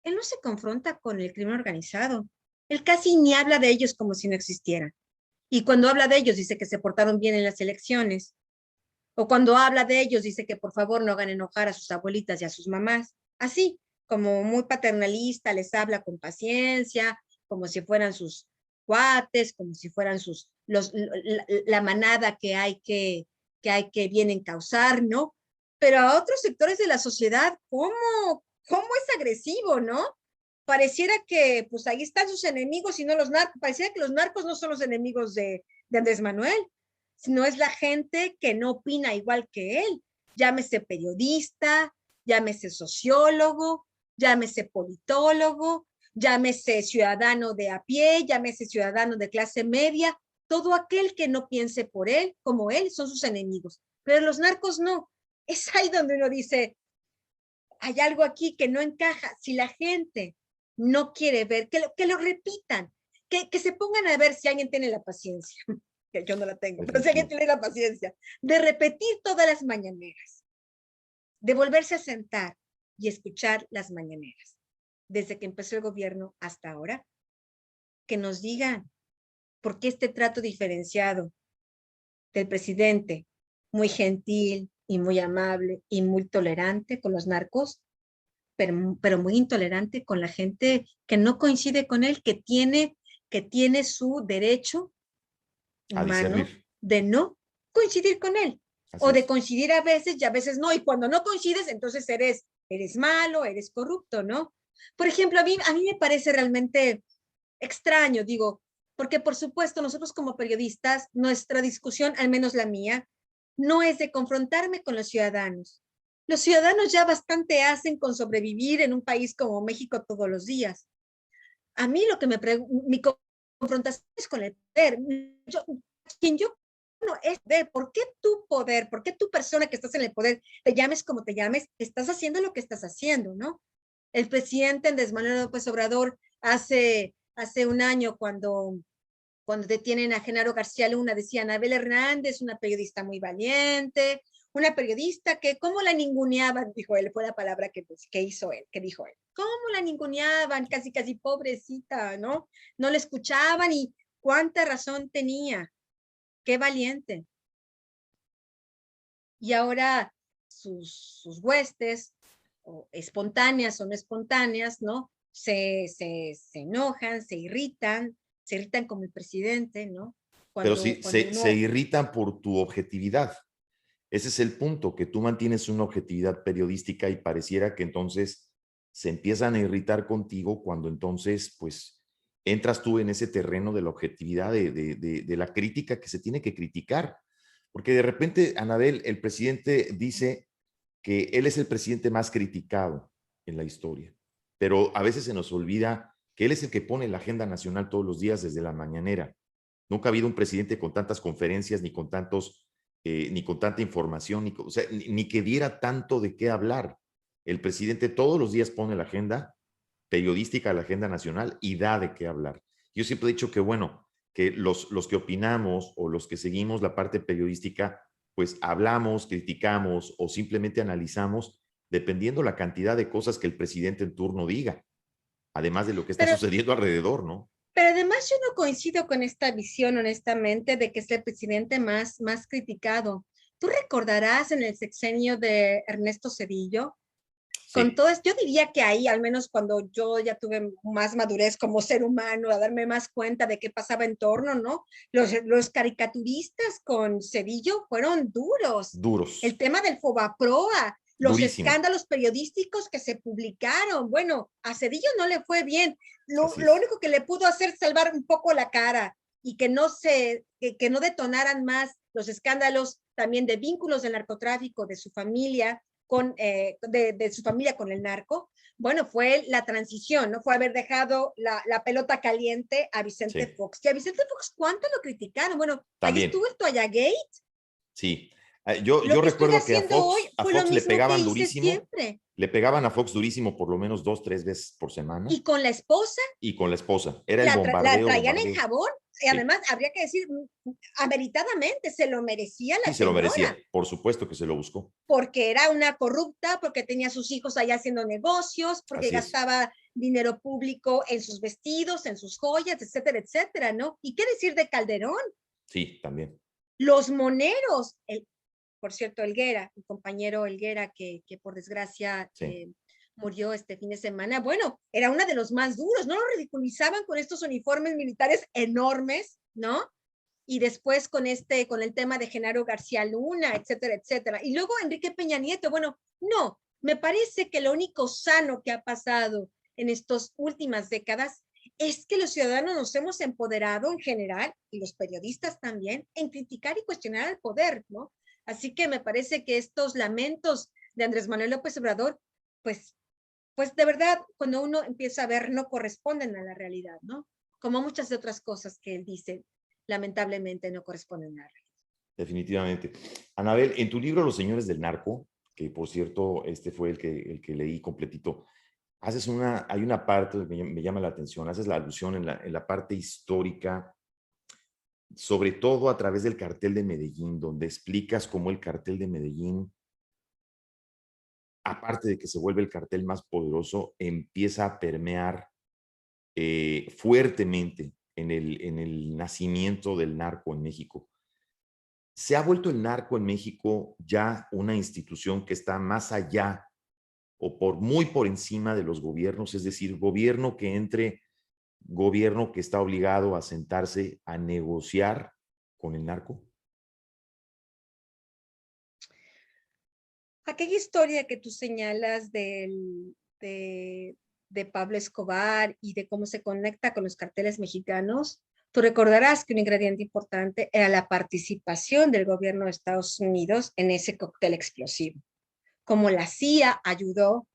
él no se confronta con el crimen organizado, él casi ni habla de ellos como si no existieran. Y cuando habla de ellos dice que se portaron bien en las elecciones. O cuando habla de ellos, dice que por favor no hagan enojar a sus abuelitas y a sus mamás. Así, como muy paternalista, les habla con paciencia, como si fueran sus cuates, como si fueran la manada que hay que vienen causar, ¿no? Pero a otros sectores de la sociedad, ¿cómo es agresivo, no? Pareciera que, pues ahí están sus enemigos y no los narcos. Pareciera que los narcos no son los enemigos de Andrés Manuel, sino es la gente que no opina igual que él. Llámese periodista, llámese sociólogo, llámese politólogo, llámese ciudadano de a pie, llámese ciudadano de clase media. Todo aquel que no piense por él, como él, son sus enemigos. Pero los narcos no. Es ahí donde uno dice, hay algo aquí que no encaja. Si la gente no quiere ver, que lo repitan, que se pongan a ver si alguien tiene la paciencia, que yo no la tengo, pero si alguien tiene la paciencia, de repetir todas las mañaneras, de volverse a sentar y escuchar las mañaneras, desde que empezó el gobierno hasta ahora, que nos digan por qué este trato diferenciado del presidente, muy gentil y muy amable y muy tolerante con los narcos, pero muy intolerante con la gente que no coincide con él, que tiene su derecho humano de no coincidir con él. Así o de coincidir a veces y a veces no. Y cuando no coincides, entonces eres eres malo, eres corrupto, ¿no? Por ejemplo, a mí me parece realmente extraño, digo, porque por supuesto nosotros como periodistas, nuestra discusión, al menos la mía, no es de confrontarme con los ciudadanos. Los ciudadanos ya bastante hacen con sobrevivir en un país como México todos los días. A mí lo que mi confrontación es con el poder. Quien yo no es de por qué tu poder, por qué tu persona que estás en el poder, te llames como te llames, estás haciendo lo que estás haciendo, ¿no? El presidente Andrés Manuel López Obrador hace un año cuando detienen a Genaro García Luna, decía Anabel Hernández, una periodista muy valiente, una periodista que, ¿cómo la ninguneaban? Dijo él, fue la palabra que hizo él, que dijo él. ¿Cómo la ninguneaban? Casi, casi pobrecita, ¿no? No le escuchaban y cuánta razón tenía. Qué valiente. Y ahora sus huestes, o espontáneas o no espontáneas, ¿no? Se enojan, se irritan como el presidente, ¿no? Pero Cuando, sí, cuando se uno... irritan por tu objetividad. Ese es el punto, que tú mantienes una objetividad periodística y pareciera que entonces se empiezan a irritar contigo cuando entonces, pues, entras tú en ese terreno de la objetividad, de la crítica que se tiene que criticar. Porque de repente, Anabel, el presidente dice que él es el presidente más criticado en la historia, pero a veces se nos olvida que él es el que pone la agenda nacional todos los días desde la mañanera. Nunca ha habido un presidente con tantas conferencias, ni con tantos, ni con tanta información, o sea, ni que diera tanto de qué hablar. El presidente todos los días pone la agenda periodística, la agenda nacional y da de qué hablar. Yo siempre he dicho que, bueno, que los que opinamos o los que seguimos la parte periodística, pues hablamos, criticamos o simplemente analizamos dependiendo la cantidad de cosas que el presidente en turno diga, además de lo que está Pero, sucediendo alrededor, ¿no? pero además yo no coincido con esta visión, honestamente, de que es el presidente más criticado. Tú recordarás en el sexenio de Ernesto Zedillo, con Sí, todo esto, yo diría que ahí, al menos cuando yo ya tuve más madurez como ser humano, a darme más cuenta de qué pasaba en torno, ¿no? Los caricaturistas con Cedillo fueron duros. duros, El tema del Fobaproa, los durísimo, escándalos periodísticos que se publicaron. Bueno, a Cedillo no le fue bien. así Lo es. único que le pudo hacer salvar un poco la cara y que que no detonaran más los escándalos también de vínculos del narcotráfico de su familia de su familia con el narco, bueno, fue la transición, ¿no? Fue haber dejado la pelota caliente a Vicente Sí, Fox. Y a Vicente Fox, ¿cuánto lo criticaron? Bueno, ahí también, estuvo el Toalla Gate. sí. Yo Lo que estoy recuerdo que haciendo hoy A fue lo Fox le mismo que pegaban hice durísimo, siempre. le pegaban a Fox durísimo por lo menos 2, 3 veces por semana Y con la esposa y con la esposa. Era el la bombardeo, traían en bombardeo. jabón. Y Sí, además, habría que decir, ameritadamente, se lo merecía la sí, se lo merecía. señora. Por supuesto que se lo buscó. Porque era una corrupta, porque tenía a sus hijos allá haciendo negocios, porque Así es. gastaba dinero público en sus vestidos, en sus joyas, etcétera, etcétera, ¿no? ¿Y qué decir de Calderón? Sí, también. Los moneros, por cierto, Helguera, el compañero Helguera, que por desgracia Sí. murió este fin de semana, bueno, era uno de los más duros, no lo ridiculizaban con estos uniformes militares enormes, ¿no? Y después con el tema de Genaro García Luna, etcétera, etcétera. Y luego Enrique Peña Nieto, bueno, no, me parece que lo único sano que ha pasado en estas últimas décadas es que los ciudadanos nos hemos empoderado en general, y los periodistas también, en criticar y cuestionar al poder, ¿no? Así que me parece que estos lamentos de Andrés Manuel López Obrador, pues, pues de verdad, cuando uno empieza a ver, no corresponden a la realidad, ¿no? Como muchas de otras cosas que él dice, lamentablemente no corresponden a la realidad. Definitivamente. Anabel, en tu libro Los Señores del Narco, que por cierto, este fue el que leí completito, hay una parte que me llama la atención, haces la alusión en la parte histórica, sobre todo a través del cartel de Medellín, donde explicas cómo el cartel de Medellín, aparte de que se vuelve el cartel más poderoso, empieza a permear fuertemente en el nacimiento del narco en México. ¿Se ha vuelto el narco en México ya una institución que está más allá o muy por encima de los gobiernos? Es decir, gobierno que está obligado a sentarse a negociar con el narco. aquella historia que tú señalas de Pablo Escobar y de cómo se conecta con los carteles mexicanos, tú recordarás que un ingrediente importante era la participación del gobierno de Estados Unidos en ese cóctel explosivo. Como la CIA ayudó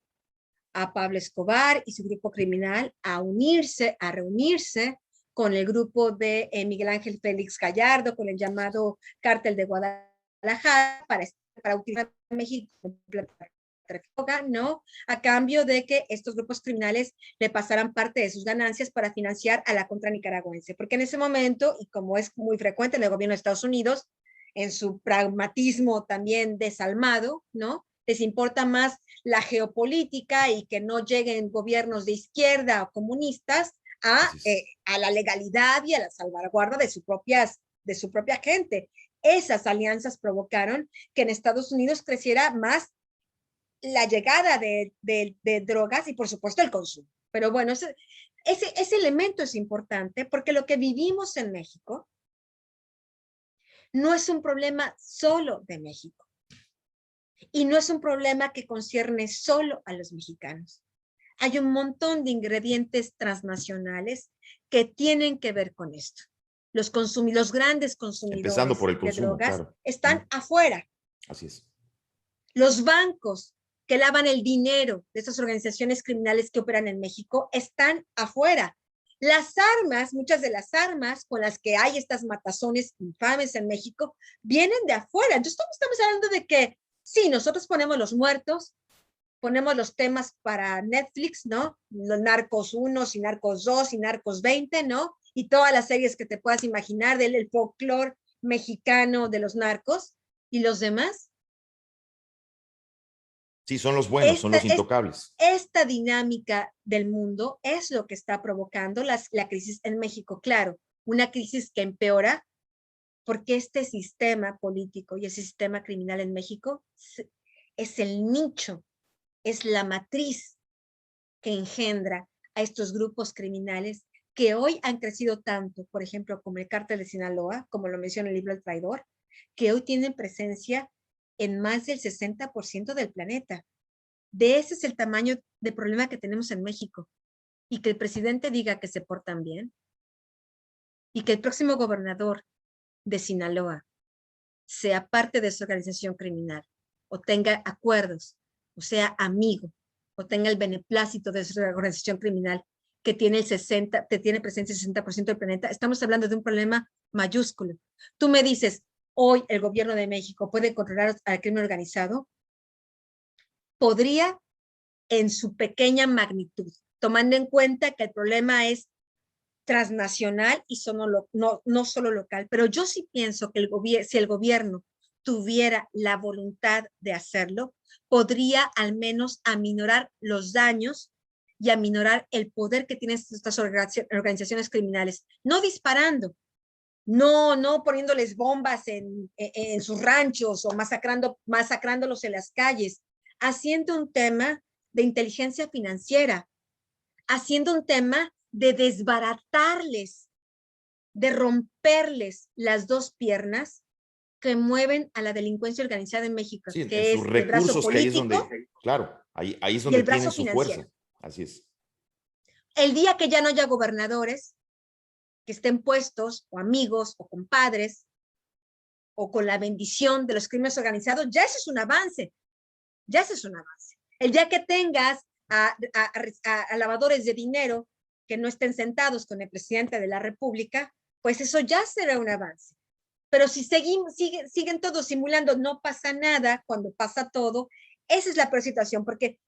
a Pablo Escobar y su grupo criminal a unirse, a reunirse con el grupo de Miguel Ángel Félix Gallardo, con el llamado Cártel de Guadalajara, para utilizar México como droga, ¿no? A cambio de que estos grupos criminales le pasaran parte de sus ganancias para financiar a la contra nicaragüense. Porque en ese momento, y como es muy frecuente en el gobierno de Estados Unidos, en su pragmatismo también desalmado, ¿no? Les importa más la geopolítica y que no lleguen gobiernos de izquierda o comunistas a la legalidad y a la salvaguarda de su propia gente. Esas alianzas provocaron que en Estados Unidos creciera más la llegada de drogas y por supuesto el consumo. Pero bueno, ese elemento es importante porque lo que vivimos en México no es un problema solo de México y no es un problema que concierne solo a los mexicanos. Hay un montón de ingredientes transnacionales que tienen que ver con esto. Los grandes Empezando consumidores por el de consumo, drogas claro. están afuera. Así es. Los bancos que lavan el dinero de estas organizaciones criminales que operan en México están afuera. Las armas, muchas de las armas con las que hay estas matazones infames en México, vienen de afuera. Entonces estamos hablando de que sí, nosotros ponemos los muertos, ponemos los temas para Netflix, ¿no? Los Narcos 1, y Narcos 2, y Narcos 20, ¿no? Y todas las series que te puedas imaginar del folclore mexicano de los narcos. ¿Y los demás? Sí, son los buenos, son los intocables. Esta dinámica del mundo es lo que está provocando la crisis en México. Claro, una crisis que empeora porque este sistema político y el sistema criminal en México es el nicho, es la matriz que engendra a estos grupos criminales que hoy han crecido tanto, por ejemplo, como el Cártel de Sinaloa, como lo menciona el libro El Traidor, que hoy tienen presencia en más del 60% del planeta. De ese es el tamaño de problema que tenemos en México. Y que el presidente diga que se portan bien y que el próximo gobernador de Sinaloa sea parte de su organización criminal o tenga acuerdos o sea amigo o tenga el beneplácito de su organización criminal que tiene presencia el 60% del planeta, estamos hablando de un problema mayúsculo. Tú me dices, hoy el gobierno de México puede controlar al crimen organizado. Podría en su pequeña magnitud, tomando en cuenta que el problema es transnacional y no solo local. Pero yo sí pienso que si el gobierno tuviera la voluntad de hacerlo, podría al menos aminorar los daños y aminorar el poder que tienen estas organizaciones criminales, no disparando, no poniéndoles bombas en sus ranchos o masacrándolos en las calles, haciendo un tema de inteligencia financiera, haciendo un tema de desbaratarles, de romperles las dos piernas que mueven a la delincuencia organizada en México, Sí, que en sus es el brazo recursos, que ahí es político donde, claro, ahí es y donde el tienen brazo su financiero. fuerza. Así es. El día que ya no haya gobernadores que estén puestos o amigos o compadres o con la bendición de los crímenes organizados, ya ese es un avance, ya ese es un avance. El día que tengas a lavadores de dinero que no estén sentados con el presidente de la República, pues eso ya será un avance. Pero si siguen todos simulando, no pasa nada cuando pasa todo, esa es la peor situación, porque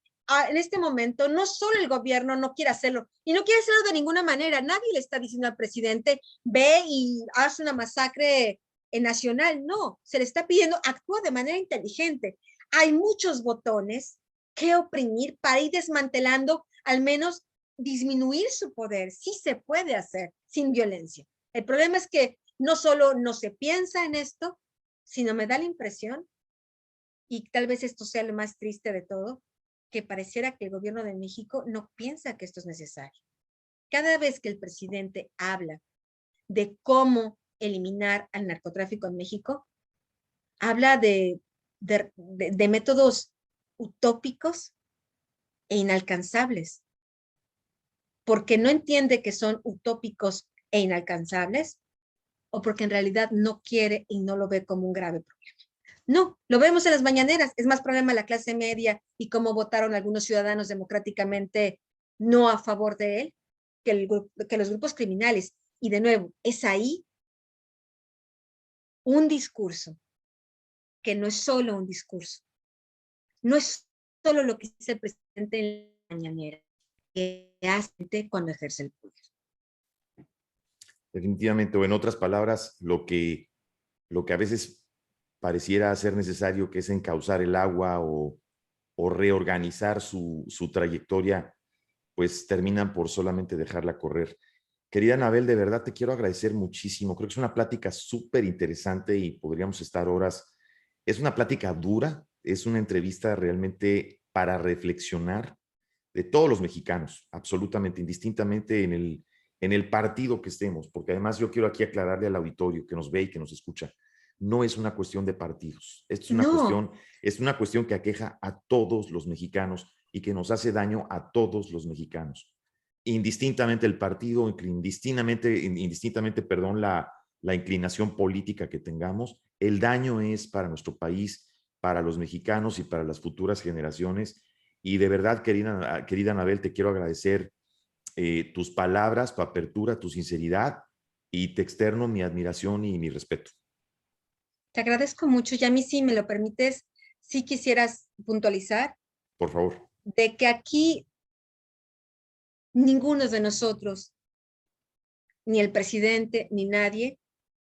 en este momento no solo el gobierno no quiere hacerlo, y no quiere hacerlo de ninguna manera, nadie le está diciendo al presidente, ve y haz una masacre nacional, no, se le está pidiendo, actúa de manera inteligente. Hay muchos botones que oprimir para ir desmantelando, al menos disminuir su poder, sí se puede hacer sin violencia. El problema es que no solo no se piensa en esto, sino me da la impresión, y tal vez esto sea lo más triste de todo, que pareciera que el gobierno de México no piensa que esto es necesario. Cada vez que el presidente habla de cómo eliminar al narcotráfico en México, habla de de métodos utópicos e inalcanzables, porque no entiende que son utópicos e inalcanzables, o porque en realidad no quiere y no lo ve como un grave problema. No, lo vemos en las mañaneras, es más problema la clase media y cómo votaron algunos ciudadanos democráticamente no a favor de él que los grupos criminales. Y de nuevo, es ahí un discurso que no es solo un discurso, no es solo lo que dice el presidente en la mañanera, que hace cuando ejerce el poder. Definitivamente, o en otras palabras, lo que a veces pareciera ser necesario, que es encauzar el agua o reorganizar su trayectoria, pues terminan por solamente dejarla correr. Querida Anabel, de verdad te quiero agradecer muchísimo. Creo que es una plática súper interesante y podríamos estar horas. Es una plática dura, es una entrevista realmente para reflexionar de todos los mexicanos, absolutamente, indistintamente en el partido que estemos, porque además yo quiero aquí aclararle al auditorio que nos ve y que nos escucha, no es una cuestión de partidos, esto es una cuestión que aqueja a todos los mexicanos y que nos hace daño a todos los mexicanos, indistintamente el partido, indistintamente, perdón, la inclinación política que tengamos, el daño es para nuestro país, para los mexicanos y para las futuras generaciones. Y de verdad, querida Anabel, te quiero agradecer tus palabras, tu apertura, tu sinceridad, y te externo mi admiración y mi respeto. Te agradezco mucho, y a mí, si me lo permites, si quisieras puntualizar. Por favor. De que aquí ninguno de nosotros, ni el presidente, ni nadie,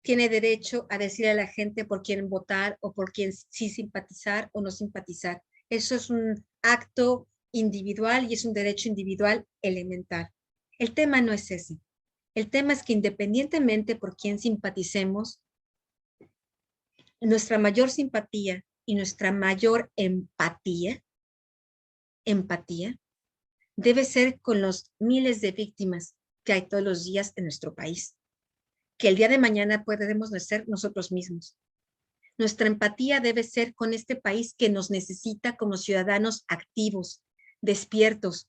tiene derecho a decirle a la gente por quién votar o por quién sí simpatizar o no simpatizar. Eso es un acto individual y es un derecho individual elemental. El tema no es ese. El tema es que independientemente por quién simpaticemos, nuestra mayor simpatía y nuestra mayor empatía debe ser con los miles de víctimas que hay todos los días en nuestro país, que el día de mañana podemos ser nosotros mismos. Nuestra empatía debe ser con este país que nos necesita como ciudadanos activos, despiertos.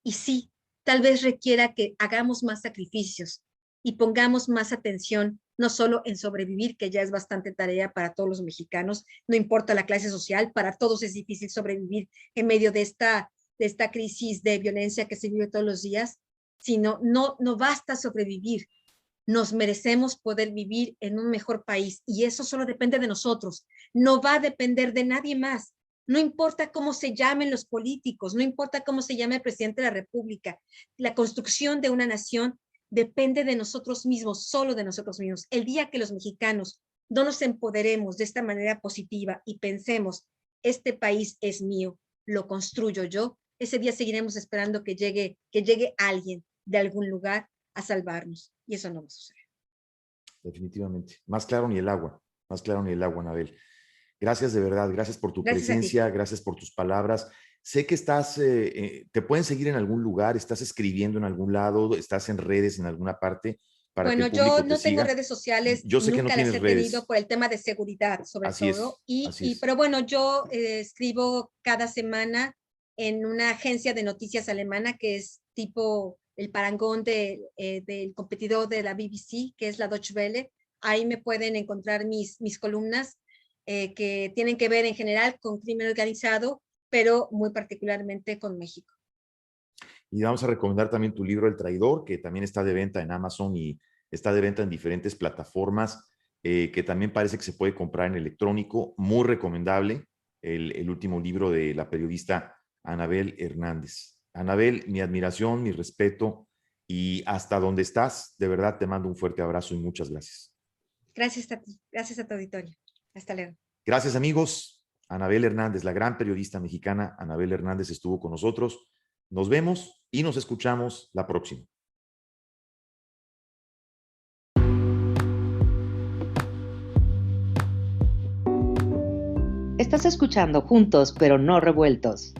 Y sí, tal vez requiera que hagamos más sacrificios y pongamos más atención, no solo en sobrevivir, que ya es bastante tarea para todos los mexicanos, no importa la clase social, para todos es difícil sobrevivir en medio de esta crisis de violencia que se vive todos los días, sino no basta sobrevivir. Nos merecemos poder vivir en un mejor país y eso solo depende de nosotros, no va a depender de nadie más. No importa cómo se llamen los políticos, no importa cómo se llame el presidente de la República, la construcción de una nación depende de nosotros mismos, solo de nosotros mismos. El día que los mexicanos no nos empoderemos de esta manera positiva y pensemos, este país es mío, lo construyo yo, ese día seguiremos esperando que llegue alguien de algún lugar a salvarnos, y eso no va a suceder. Definitivamente. Más claro ni el agua, Anabel. Gracias de verdad, gracias por tu presencia, gracias por tus palabras. Sé que estás, te pueden seguir en algún lugar, estás escribiendo en algún lado, estás en redes en alguna parte. Bueno, yo no tengo redes sociales, yo sé nunca que no las tienes he redes. tenido por el tema de seguridad, sobre todo. Pero bueno, yo escribo cada semana en una agencia de noticias alemana que es tipo el parangón del competidor de la BBC, que es la Deutsche Welle. Ahí me pueden encontrar mis columnas que tienen que ver en general con crimen organizado, pero muy particularmente con México. Y vamos a recomendar también tu libro El Traidor, que también está de venta en Amazon y está de venta en diferentes plataformas, que también parece que se puede comprar en electrónico. Muy recomendable el último libro de la periodista Anabel Hernández. Anabel, mi admiración, mi respeto, y hasta donde estás, de verdad te mando un fuerte abrazo y muchas gracias. Gracias a ti, gracias a tu auditorio. Hasta luego. Gracias, amigos. Anabel Hernández, la gran periodista mexicana Anabel Hernández, estuvo con nosotros. Nos vemos y nos escuchamos la próxima. Estás escuchando Juntos pero no revueltos.